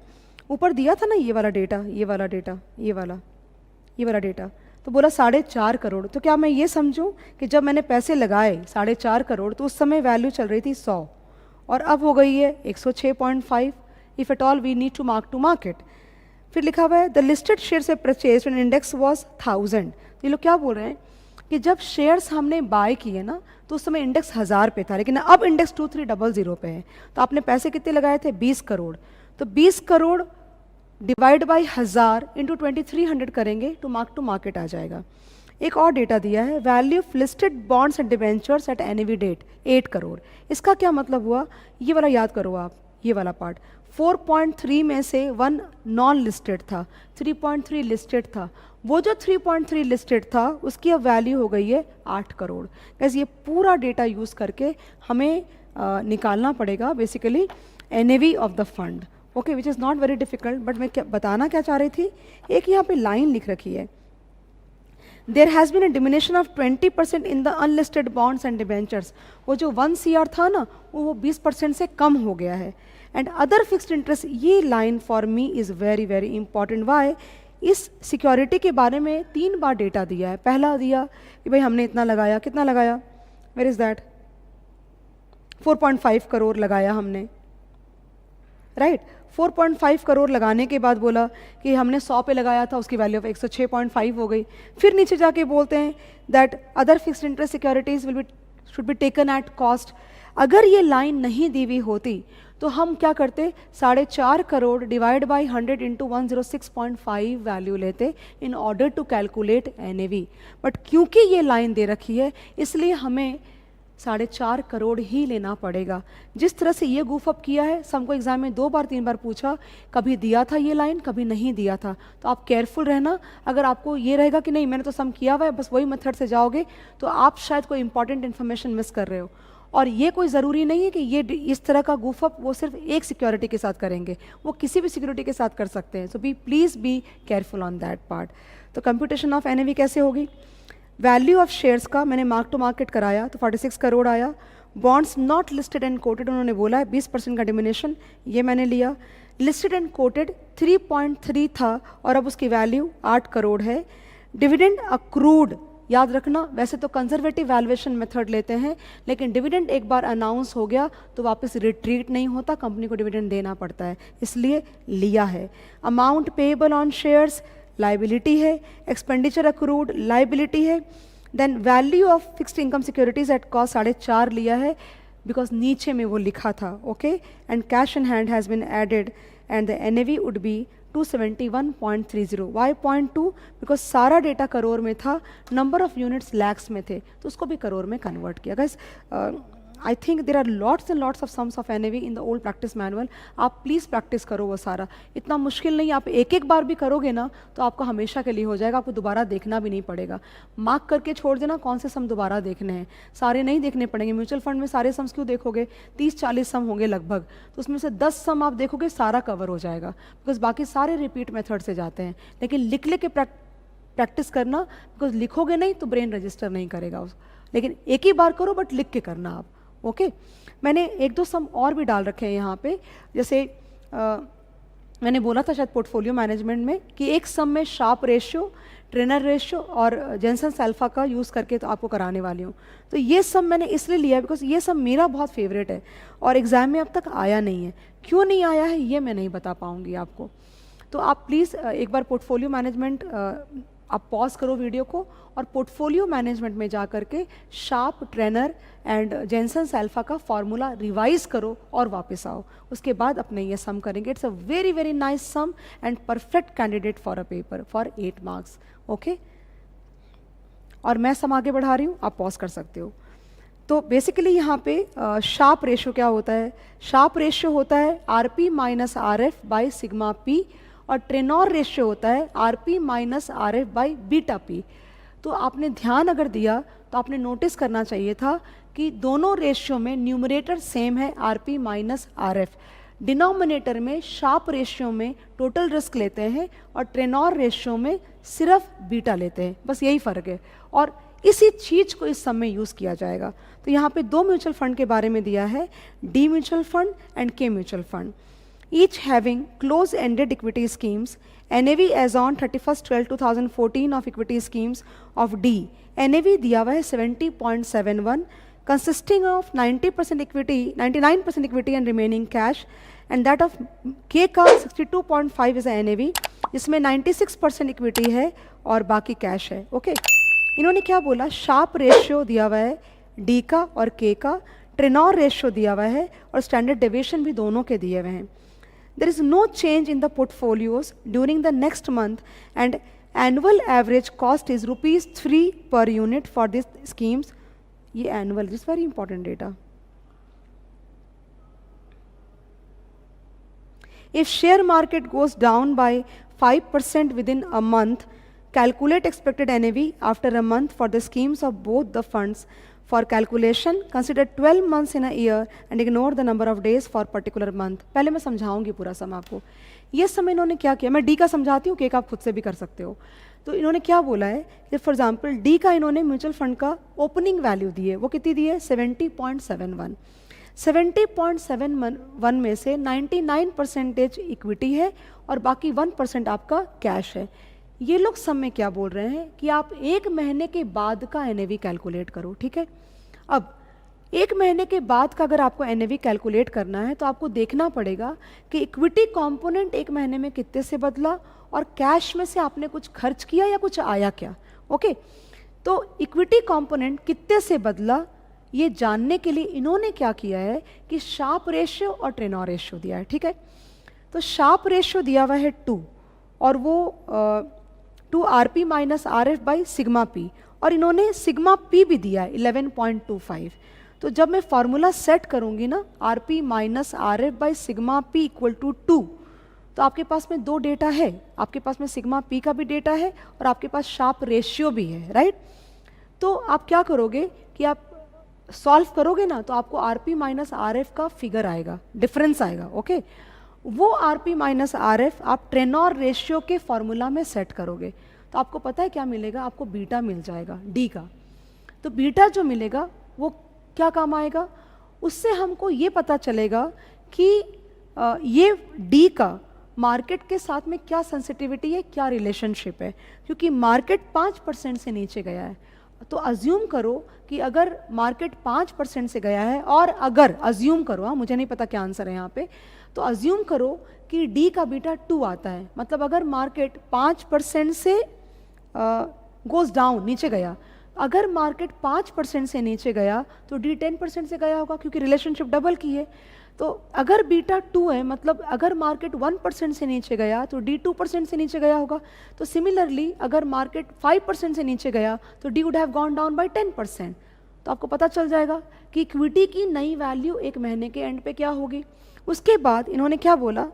ऊपर दिया था ना ये वाला डेटा, ये वाला डेटा, ये वाला डेटा, तो बोला 4.5 करोड़। तो क्या मैं ये समझूं कि जब मैंने पैसे लगाए 4.5 करोड़ तो उस समय वैल्यू चल रही थी 100 और अब हो गई है 106.5, if at all we need to mark to market. फिर लिखा हुआ है the listed shares purchase when index was 1000। ये लोग क्या बोल रहे हैं कि जब शेयर्स हमने बाय किए ना तो उस समय इंडेक्स 1000 पे था, लेकिन अब इंडेक्स 2300 पे है। तो आपने पैसे कितने लगाए थे, 20 करोड़, तो 20 करोड़ डिवाइड बाई 1000 इंटू 2300 करेंगे तो मार्क टू मार्केट आ जाएगा। एक और डेटा दिया है, value of listed bonds and debentures at NAV date 8 crore. इसका क्या मतलब हुआ, ये वाला याद करो आप, ये वाला पार्ट, 4.3 में से 1 नॉन लिस्टेड था, 3.3 लिस्टेड था, वो जो 3.3 लिस्टेड था उसकी अब वैल्यू हो गई है 8 करोड़। कैसे ये पूरा डेटा यूज़ करके हमें निकालना पड़ेगा basically NAV of the fund. Okay, which is not very difficult, but मैं बताना क्या चाह रही थी, एक यहाँ पे लाइन लिख रखी है, there has been a diminution of 20% in the unlisted bonds and debentures. वो जो 1 CR था ना वो 20% से कम हो गया है। एंड अदर फिक्स्ड इंटरेस्ट, ये line for me is very very important. Why, इस सिक्योरिटी के बारे में 3 बार डेटा दिया है। पहला दिया कि भाई हमने इतना लगाया, कितना लगाया, वेयर इज़ दैट, 4.5 करोड़ लगाया हमने, राइट 4.5 करोड़ लगाने के बाद बोला कि हमने 100 पे लगाया था, उसकी वैल्यू ऑफ 106.5 हो गई। फिर नीचे जाके बोलते हैं that other fixed interest securities should be taken at cost. अगर ये लाइन नहीं दी हुई होती तो हम क्या करते, 4.5 crore divide by 100 into 106.5 value लेते in order to calculate NAV. But क्योंकि ये लाइन दे रखी है इसलिए हमें 4.5 करोड़ ही लेना पड़ेगा। जिस तरह से ये गूफअप किया है, हमको एग्जाम में 2 बार 3 बार पूछा, कभी दिया था ये लाइन, कभी नहीं दिया था। तो आप केयरफुल रहना। अगर आपको ये रहेगा कि नहीं मैंने तो सम किया हुआ है, बस वही मेथड से जाओगे, तो आप शायद कोई इंपॉर्टेंट इन्फॉर्मेशन मिस कर रहे हो। और ये कोई ज़रूरी नहीं है कि ये इस तरह का गूफअप वो सिर्फ एक सिक्योरिटी के साथ करेंगे, वो किसी भी सिक्योरिटी के साथ कर सकते हैं। So please be careful on that part. तो कंप्यूटेशन ऑफ एनएवी कैसे होगी, वैल्यू ऑफ शेयर्स का मैंने मार्क टू मार्केट कराया तो 46 करोड़ आया। Bonds not listed and coated उन्होंने बोला है 20% का डिमिनेशन, ये मैंने लिया। लिस्टेड एंड कोटेड 3.3 था और अब उसकी वैल्यू 8 करोड़ है। डिविडेंड अक्रूड, याद रखना वैसे तो कंजर्वेटिव वैल्यूएशन मेथड लेते हैं, लेकिन डिविडेंड एक बार अनाउंस हो गया तो वापस रिट्रीट नहीं होता, कंपनी को डिविडेंड देना पड़ता है, इसलिए लिया है। Amount payable on shares liability है, एक्सपेंडिचर अक्रूड लाइबिलिटी है। Then value of fixed income securities at cost 4.5 लिया है बिकॉज नीचे में वो लिखा था। Okay, and cash in hand has been added and the NAV would be 271.30। Why 0.2, because सारा डेटा करोड़ में था, नंबर ऑफ यूनिट्स लैक्स में थे, तो उसको भी करोड़ में कन्वर्ट किया। Guys I think there are lots and lots of sums of NAV in the old practice manual. आप प्लीज़ प्रैक्टिस करो वो सारा, इतना मुश्किल नहीं। आप एक एक बार भी करोगे ना तो आपको हमेशा के लिए हो जाएगा, आपको दोबारा देखना भी नहीं पड़ेगा। मार्क करके छोड़ देना कौन से सम दोबारा देखने हैं, सारे नहीं देखने पड़ेंगे। म्यूचुअल फंड में सारे सम्स क्यों देखोगे, 30-40 सम होंगे लगभग, तो उसमें से 10 सम आप देखोगे सारा कवर हो जाएगा, बिकॉज बाकी सारे रिपीट मेथड से जाते हैं। लेकिन लिख के प्रैक्टिस करना, बिकॉज लिखोगे नहीं तो ब्रेन रजिस्टर नहीं करेगा लेकिन एक ही बार करो, बट लिख के करना आप। ओके, मैंने 1-2 सम और भी डाल रखे हैं यहाँ पे, जैसे मैंने बोला था शायद पोर्टफोलियो मैनेजमेंट में कि एक सम में शार्प रेशियो, ट्रेनर रेशियो और जेनसन अल्फा का यूज़ करके तो आपको कराने वाली हूँ। तो ये सम मैंने इसलिए लिया बिकॉज ये सम मेरा बहुत फेवरेट है और एग्ज़ाम में अब तक आया नहीं है। क्यों नहीं आया है ये मैं नहीं बता पाऊँगी आपको, तो आप प्लीज़ एक बार पोर्टफोलियो मैनेजमेंट आप पॉज करो वीडियो को और पोर्टफोलियो मैनेजमेंट में जा करके Sharpe, Treynor and Jensen alpha का फॉर्मूला रिवाइज करो और वापस आओ, उसके बाद अपने ये सम करेंगे। It's a very very nice sum and perfect candidate for a paper for 8 marks. Okay, और मैं सम आगे बढ़ा रही हूँ, आप पॉज कर सकते हो। तो बेसिकली यहाँ पे शार्प रेशियो क्या होता है? शार्प रेशियो होता है RP minus R F by sigma P, और ट्रेनॉर रेशियो होता है RP minus R F by beta P. तो आपने ध्यान अगर दिया तो आपने नोटिस करना चाहिए था कि दोनों रेशियो में न्यूमरेटर सेम है RP minus R F, denominator में शार्प रेशियो में टोटल रिस्क लेते हैं और ट्रेनॉर रेशियो में सिर्फ बीटा लेते हैं, बस यही फ़र्क है। और इसी चीज़ को इस सम में यूज़ किया जाएगा। तो यहाँ पे दो म्यूचुअल फंड के बारे में दिया है, डी म्यूचुअल फंड एंड के mutual fund, each having close ended equity schemes. NAV as on 31/12/2014 of equity schemes of D, NAV दिया हुआ है 70.71, consisting of 90% equity, 99% equity and remaining cash, and that of K का 62.5 is a NAV, जिसमें 96% equity है और बाकी cash है। Okay, इन्होंने क्या बोला? शार्प रेशियो दिया हुआ है डी का और के का, ट्रेनॉर रेशियो दिया हुआ है और स्टैंडर्ड डेविएशन भी दोनों के दिए हुए हैं। There is no change in the portfolios during the next month, and annual average cost is ₹3 per unit for these schemes. ये annual is very important data. If share market goes down by 5% within a month, calculate expected NAV after a month for the schemes of both the funds. For calculation, consider 12 months in a year and ignore the number of days for particular month. पहले मैं समझाऊंगी पूरा सम आपको। ये सम इन्होंने क्या किया, मैं D का समझाती हूँ, के का आप खुद से भी कर सकते हो। तो इन्होंने क्या बोला है कि फॉर एग्जाम्पल डी का इन्होंने म्यूचुअल फंड का ओपनिंग वैल्यू दी है, वो कितनी दी है? 70.71। 70.71 में से 99% इक्विटी है और बाकी 1% आपका कैश है। ये लोग सम में क्या बोल रहे हैं कि आप एक महीने के बाद का NAV कैलकुलेट करो, ठीक है। अब एक महीने के बाद का अगर आपको NAV कैलकुलेट करना है तो आपको देखना पड़ेगा कि इक्विटी कंपोनेंट एक महीने में कितने से बदला और कैश में से आपने कुछ खर्च किया या कुछ आया क्या। ओके, तो इक्विटी कंपोनेंट कितने से बदला ये जानने के लिए इन्होंने क्या किया है कि शार्प रेशियो और ट्रेनॉर रेशियो दिया है, ठीक है। तो शार्प रेशियो दिया हुआ है 2 और वो 2 RP minus RF by sigma P, और इन्होंने सिग्मा पी भी दिया है 11.25। तो जब मैं फॉर्मूला सेट करूंगी ना RP minus RF by sigma P equal to 2, तो आपके पास में दो डेटा है, आपके पास में सिग्मा पी का भी डेटा है और आपके पास शार्प रेशियो भी है, राइट। तो आप क्या करोगे कि आप सॉल्व करोगे ना तो आपको RP माइनस RF का फिगर आएगा, डिफरेंस आएगा। ओके, वो RP माइनस RF आप ट्रेनॉर रेशियो के फॉर्मूला में सेट करोगे तो आपको पता है क्या मिलेगा? आपको बीटा मिल जाएगा डी का। तो बीटा जो मिलेगा वो क्या काम आएगा? उससे हमको ये पता चलेगा कि ये डी का मार्केट के साथ में क्या सेंसिटिविटी है, क्या रिलेशनशिप है। क्योंकि मार्केट 5% से नीचे गया है, तो अज्यूम करो कि अगर मार्केट 5% से गया है, और अगर अज्यूम करो, हाँ मुझे नहीं पता क्या आंसर है यहाँ पे, तो अज्यूम करो कि डी का बीटा 2 आता है, मतलब अगर मार्केट 5% से गोज डाउन, नीचे गया, अगर मार्केट 5% से नीचे गया तो डी 10% से गया होगा, क्योंकि रिलेशनशिप डबल की है। तो अगर बीटा 2 है, मतलब अगर मार्केट 1% से नीचे गया तो डी 2% से नीचे गया होगा। तो सिमिलरली अगर मार्केट 5% से नीचे गया तो D would have gone down by 10%। तो आपको पता चल जाएगा कि इक्विटी की नई वैल्यू एक महीने के एंड पे क्या होगी। उसके बाद इन्होंने क्या बोला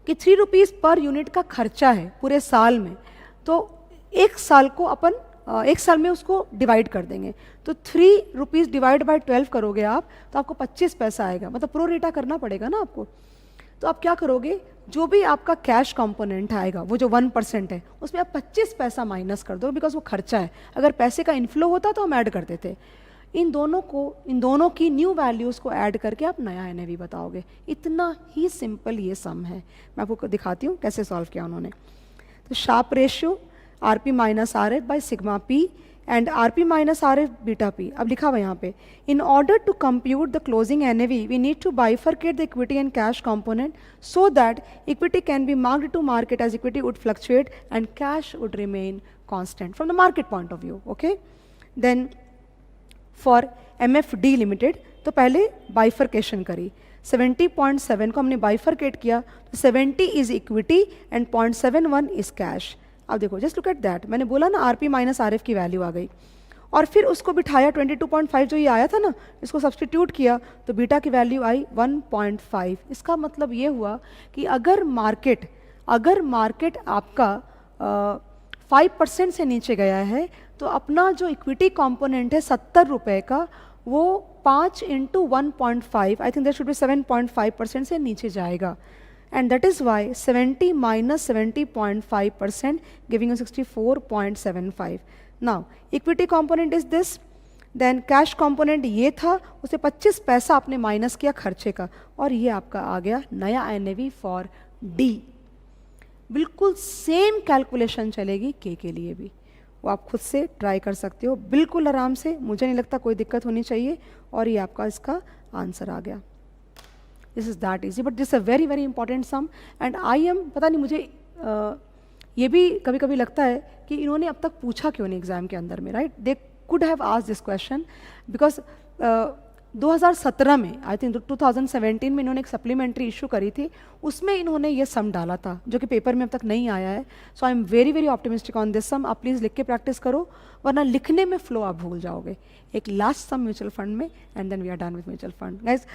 कि 3 रुपीज़ पर यूनिट का खर्चा है पूरे साल में, तो एक साल को अपन एक साल में उसको डिवाइड कर देंगे। तो 3 रुपीज़ डिवाइड बाय 12 करोगे आप तो आपको 25 पैसा आएगा, मतलब प्रो रेटा करना पड़ेगा ना आपको। तो आप क्या करोगे, जो भी आपका कैश कंपोनेंट आएगा वो जो 1% है उसमें आप 25 पैसा माइनस कर दो, बिकॉज वो खर्चा है। अगर पैसे का इनफ्लो होता तो हम ऐड कर देते। इन दोनों की न्यू वैल्यूज़ को ऐड करके आप नया NAV बताओगे। इतना ही सिंपल ये सम है। मैं आपको दिखाती हूँ कैसे सॉल्व किया उन्होंने। तो Sharpe ratio RP minus RF by sigma P and RP minus RF beta P. अब लिखा हुआ यहाँ पे, in order to compute the closing NAV we need to bifurcate the equity and cash component so that equity can be marked to market as equity would fluctuate and cash would remain constant from the market point of view. Okay, then for MFD limited तो पहले bifurcation करी, 70.7 को हमने bifurcate किया तो 70 is equity and 0.71 is cash. अब देखो, just look at that, मैंने बोला ना RP माइनस RF की वैल्यू आ गई। और फिर उसको बिठाया 22.5 जो ये आया था ना, इसको सब्सटीट्यूट किया तो बीटा की वैल्यू आई 1.5। इसका मतलब ये हुआ कि अगर मार्केट आपका 5% से नीचे गया है तो अपना जो इक्विटी कंपोनेंट है 70 रुपये का, वो 5 into 1.5, I think that should be 7.5% से नीचे जाएगा। And that is why 70 minus 70.5% giving you 64.75. Now equity component is this, then cash component ये था, उसे 25 पैसा आपने माइनस किया खर्चे का, और ये आपका आ गया नया NAV फॉर D। बिल्कुल सेम कैलकुलेशन चलेगी K के लिए भी, वो आप खुद से ट्राई कर सकते हो बिल्कुल आराम से, मुझे नहीं लगता कोई दिक्कत होनी चाहिए, और ये आपका इसका आंसर आ गया। This is that easy, but this a very very important sum, and I am, पता नहीं मुझे ये भी कभी कभी लगता है कि इन्होंने अब तक पूछा क्यों नहीं एग्जाम के अंदर में, right? They could have asked this question because 2017 में, आई थिंक 2017 में इन्होंने एक सप्लीमेंट्री इशू करी थी, उसमें इन्होंने ये सम डाला था जो कि पेपर में अब तक नहीं आया है। So I am very very optimistic on this sum. आप प्लीज़ लिख के प्रैक्टिस करो, वरना लिखने में फ्लो आप भूल जाओगे। एक लास्ट सम म्यूचुअल फंड में, and then we are done with mutual fund. Guys,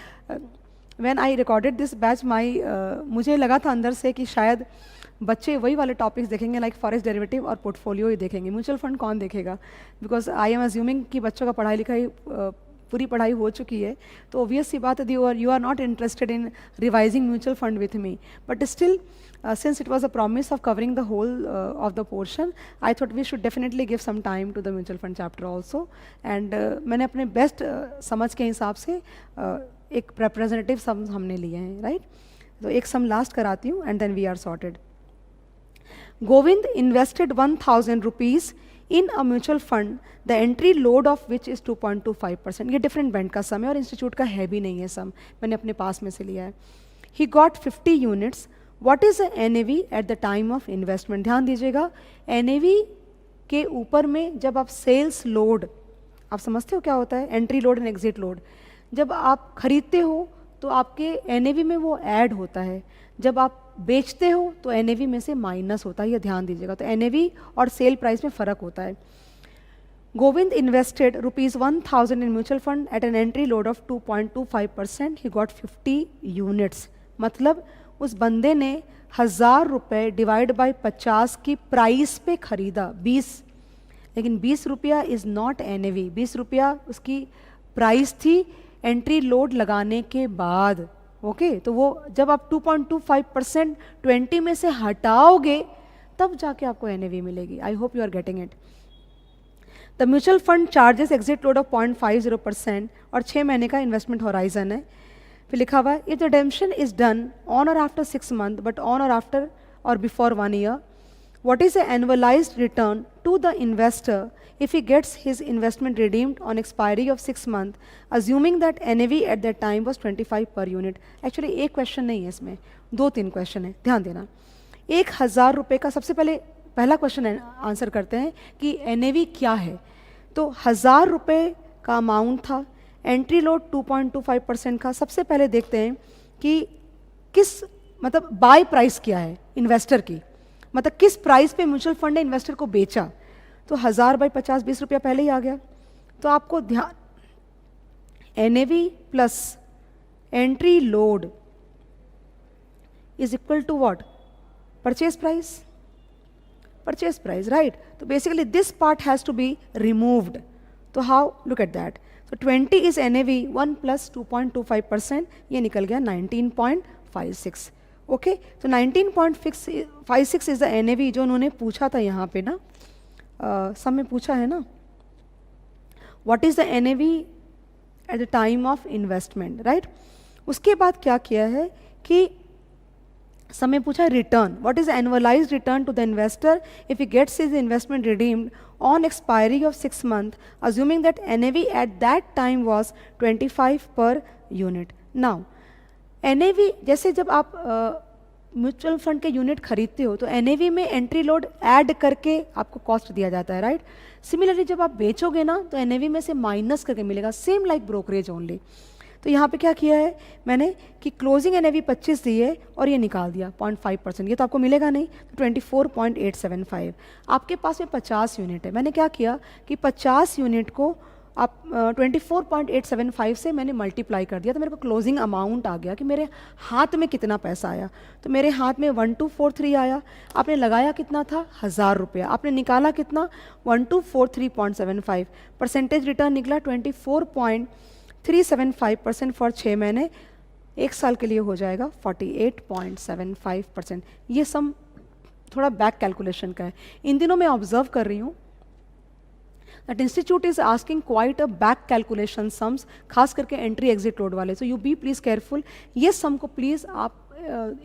when I recorded this batch, मुझे लगा था अंदर से कि शायद बच्चे वही वाले टॉपिक्स देखेंगे, लाइक फॉरेक्स डेरिवेटिव और पोर्टफोलियो ही देखेंगे, म्यूचुअल फंड कौन देखेगा? बिकॉज आई एम अज्यूमिंग कि बच्चों का पढ़ाई लिखाई पूरी पढ़ाई हो चुकी है, तो ऑब्वियस सी बात है you are not interested in revising mutual fund with me, but still since it was a promise of covering the whole of the portion, I thought we should definitely give some time to the mutual fund chapter also, and मैंने अपने best समझ के हिसाब से एक representative सम हमने लिए हैं, राइट? तो एक सम लास्ट कराती हूँ and then we are sorted. Govind invested 1000 rupees in a mutual fund, the entry load of which is 2.25%. ये डिफरेंट बैंक का सम है और इंस्टीट्यूट का है भी नहीं है सम, मैंने अपने पास में से लिया है। He got 50 units. What is the NAV at the time of investment? ध्यान दीजिएगा, NAV के ऊपर में जब आप सेल्स लोड, आप समझते हो क्या होता है entry load and exit load? जब आप खरीदते हो तो आपके NAV में वो ऐड होता है, जब आप बेचते हो तो NAV में से माइनस होता है, ये ध्यान दीजिएगा। तो NAV और सेल प्राइस में फ़र्क होता है। Govind invested ₹1000 in mutual fund at an entry load of 2.25%. He got 50 units. मतलब उस बंदे ने 1000 रुपये डिवाइड बाई 50 की प्राइस पे खरीदा 20, लेकिन 20 रुपया इज़ नॉट NAV, 20 रुपया उसकी प्राइस थी एंट्री लोड लगाने के बाद। ओके, तो वो जब आप 2.25% 20 में से हटाओगे तब जाके आपको NAV मिलेगी। I hope you are getting it. The mutual fund charges exit load of 0.50% और 6 महीने का इन्वेस्टमेंट होराइजन है। फिर लिखा हुआ है if the redemption is done on और आफ्टर 6 months बट ऑन और आफ्टर और before 1 year, what is the annualized return to the investor if he gets his investment redeemed on expiry of 6 months, assuming that NAV at that time was 25 per unit? Actually एक question नहीं है इसमें, 2-3 question है, ध्यान देना। 1000 रुपये का सबसे पहला क्वेश्चन आंसर करते हैं कि NAV क्या है। तो 1000 रुपये का अमाउंट था, एंट्री लोड 2.25% का। सबसे पहले देखते हैं कि किस मतलब बाय प्राइस क्या है इन्वेस्टर की, मतलब किस प्राइस पे म्यूचुअल फंड ने इन्वेस्टर को बेचा। तो 1000 बाई 50 20 रुपया पहले ही आ गया। तो आपको ध्यान, NAV plus entry load is equal to what? Purchase price, purchase price, right? तो basically this part has to be removed. तो हाउ? Look at that. तो 20 इज NAV, 1 प्लस 2.25%, ये निकल गया 19.56। ओके, तो 19.56 इज द NAV जो उन्होंने पूछा था यहाँ पे ना, सब में पूछा है ना, what is the NAV at the time of investment, right? उसके बाद क्या किया है कि समय पूछा return, what is annualised return to the investor if he gets his investment redeemed on expiry of 6 months, assuming that NAV at that time was 25 per unit. Now, NAV जैसे जब आप म्यूचुअल फंड के unit खरीदते हो तो NAV में entry load add करके आपको कॉस्ट दिया जाता है, राइट? सिमिलरली जब आप बेचोगे ना तो NAV में से माइनस करके मिलेगा, सेम लाइक ब्रोकरेज ओनली। तो यहाँ पे क्या किया है मैंने कि क्लोजिंग एनएवी 25 दी है और ये निकाल दिया 0.5%, ये तो आपको मिलेगा नहीं, तो 24.875। आपके पास में 50 यूनिट है, मैंने क्या किया कि 50 यूनिट को आप 24.875 से मैंने मल्टीप्लाई कर दिया, तो मेरे को क्लोजिंग अमाउंट आ गया कि मेरे हाथ में कितना पैसा आया। तो मेरे हाथ में 1243 आया, आपने लगाया कितना था 1000 रुपया, आपने निकाला कितना 1243.75, परसेंटेज रिटर्न निकला 24.375% फॉर 6 महीने, 1 साल के लिए हो जाएगा 48.75%। ये सम थोड़ा बैक कैलकुलेशन का है। इन दिनों मैं ऑब्जर्व कर रही हूँ that institute is asking quite a back calculation sums, खास करके एंट्री एग्जिट लोड वाले, so you be please careful। ये सम को प्लीज़ आप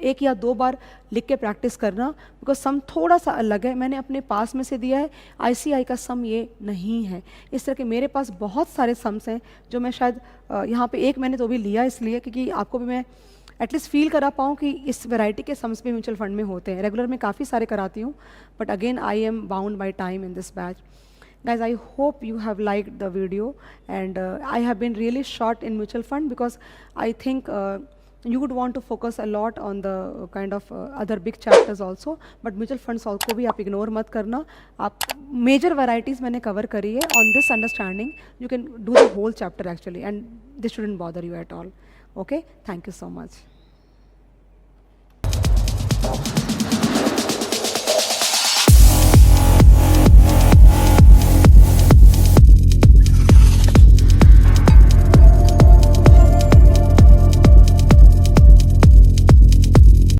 1 या 2 बार लिख के प्रैक्टिस करना, बिकॉज सम थोड़ा सा अलग है, मैंने अपने पास में से दिया है, ICAI का सम ये नहीं है। इस तरह के मेरे पास बहुत सारे सम्स हैं जो मैं शायद यहाँ पे एक मैंने तो भी लिया इसलिए क्योंकि आपको भी मैं एटलीस्ट फील करा पाऊँ कि इस वैरायटी के सम्स भी म्यूचुअल फंड में होते हैं। रेगुलर में काफ़ी सारे कराती हूँ, but again I am bound by time in this batch. Guys, I hope you have liked the video, and I have been really short in mutual fund because I think you would want to focus a lot on the kind of other big chapters also, but mutual funds also भी आप ignore मत करना। आप major varieties मैंने cover करी है। On this understanding, you can do the whole chapter actually, and this shouldn't bother you at all. Okay, thank you so much.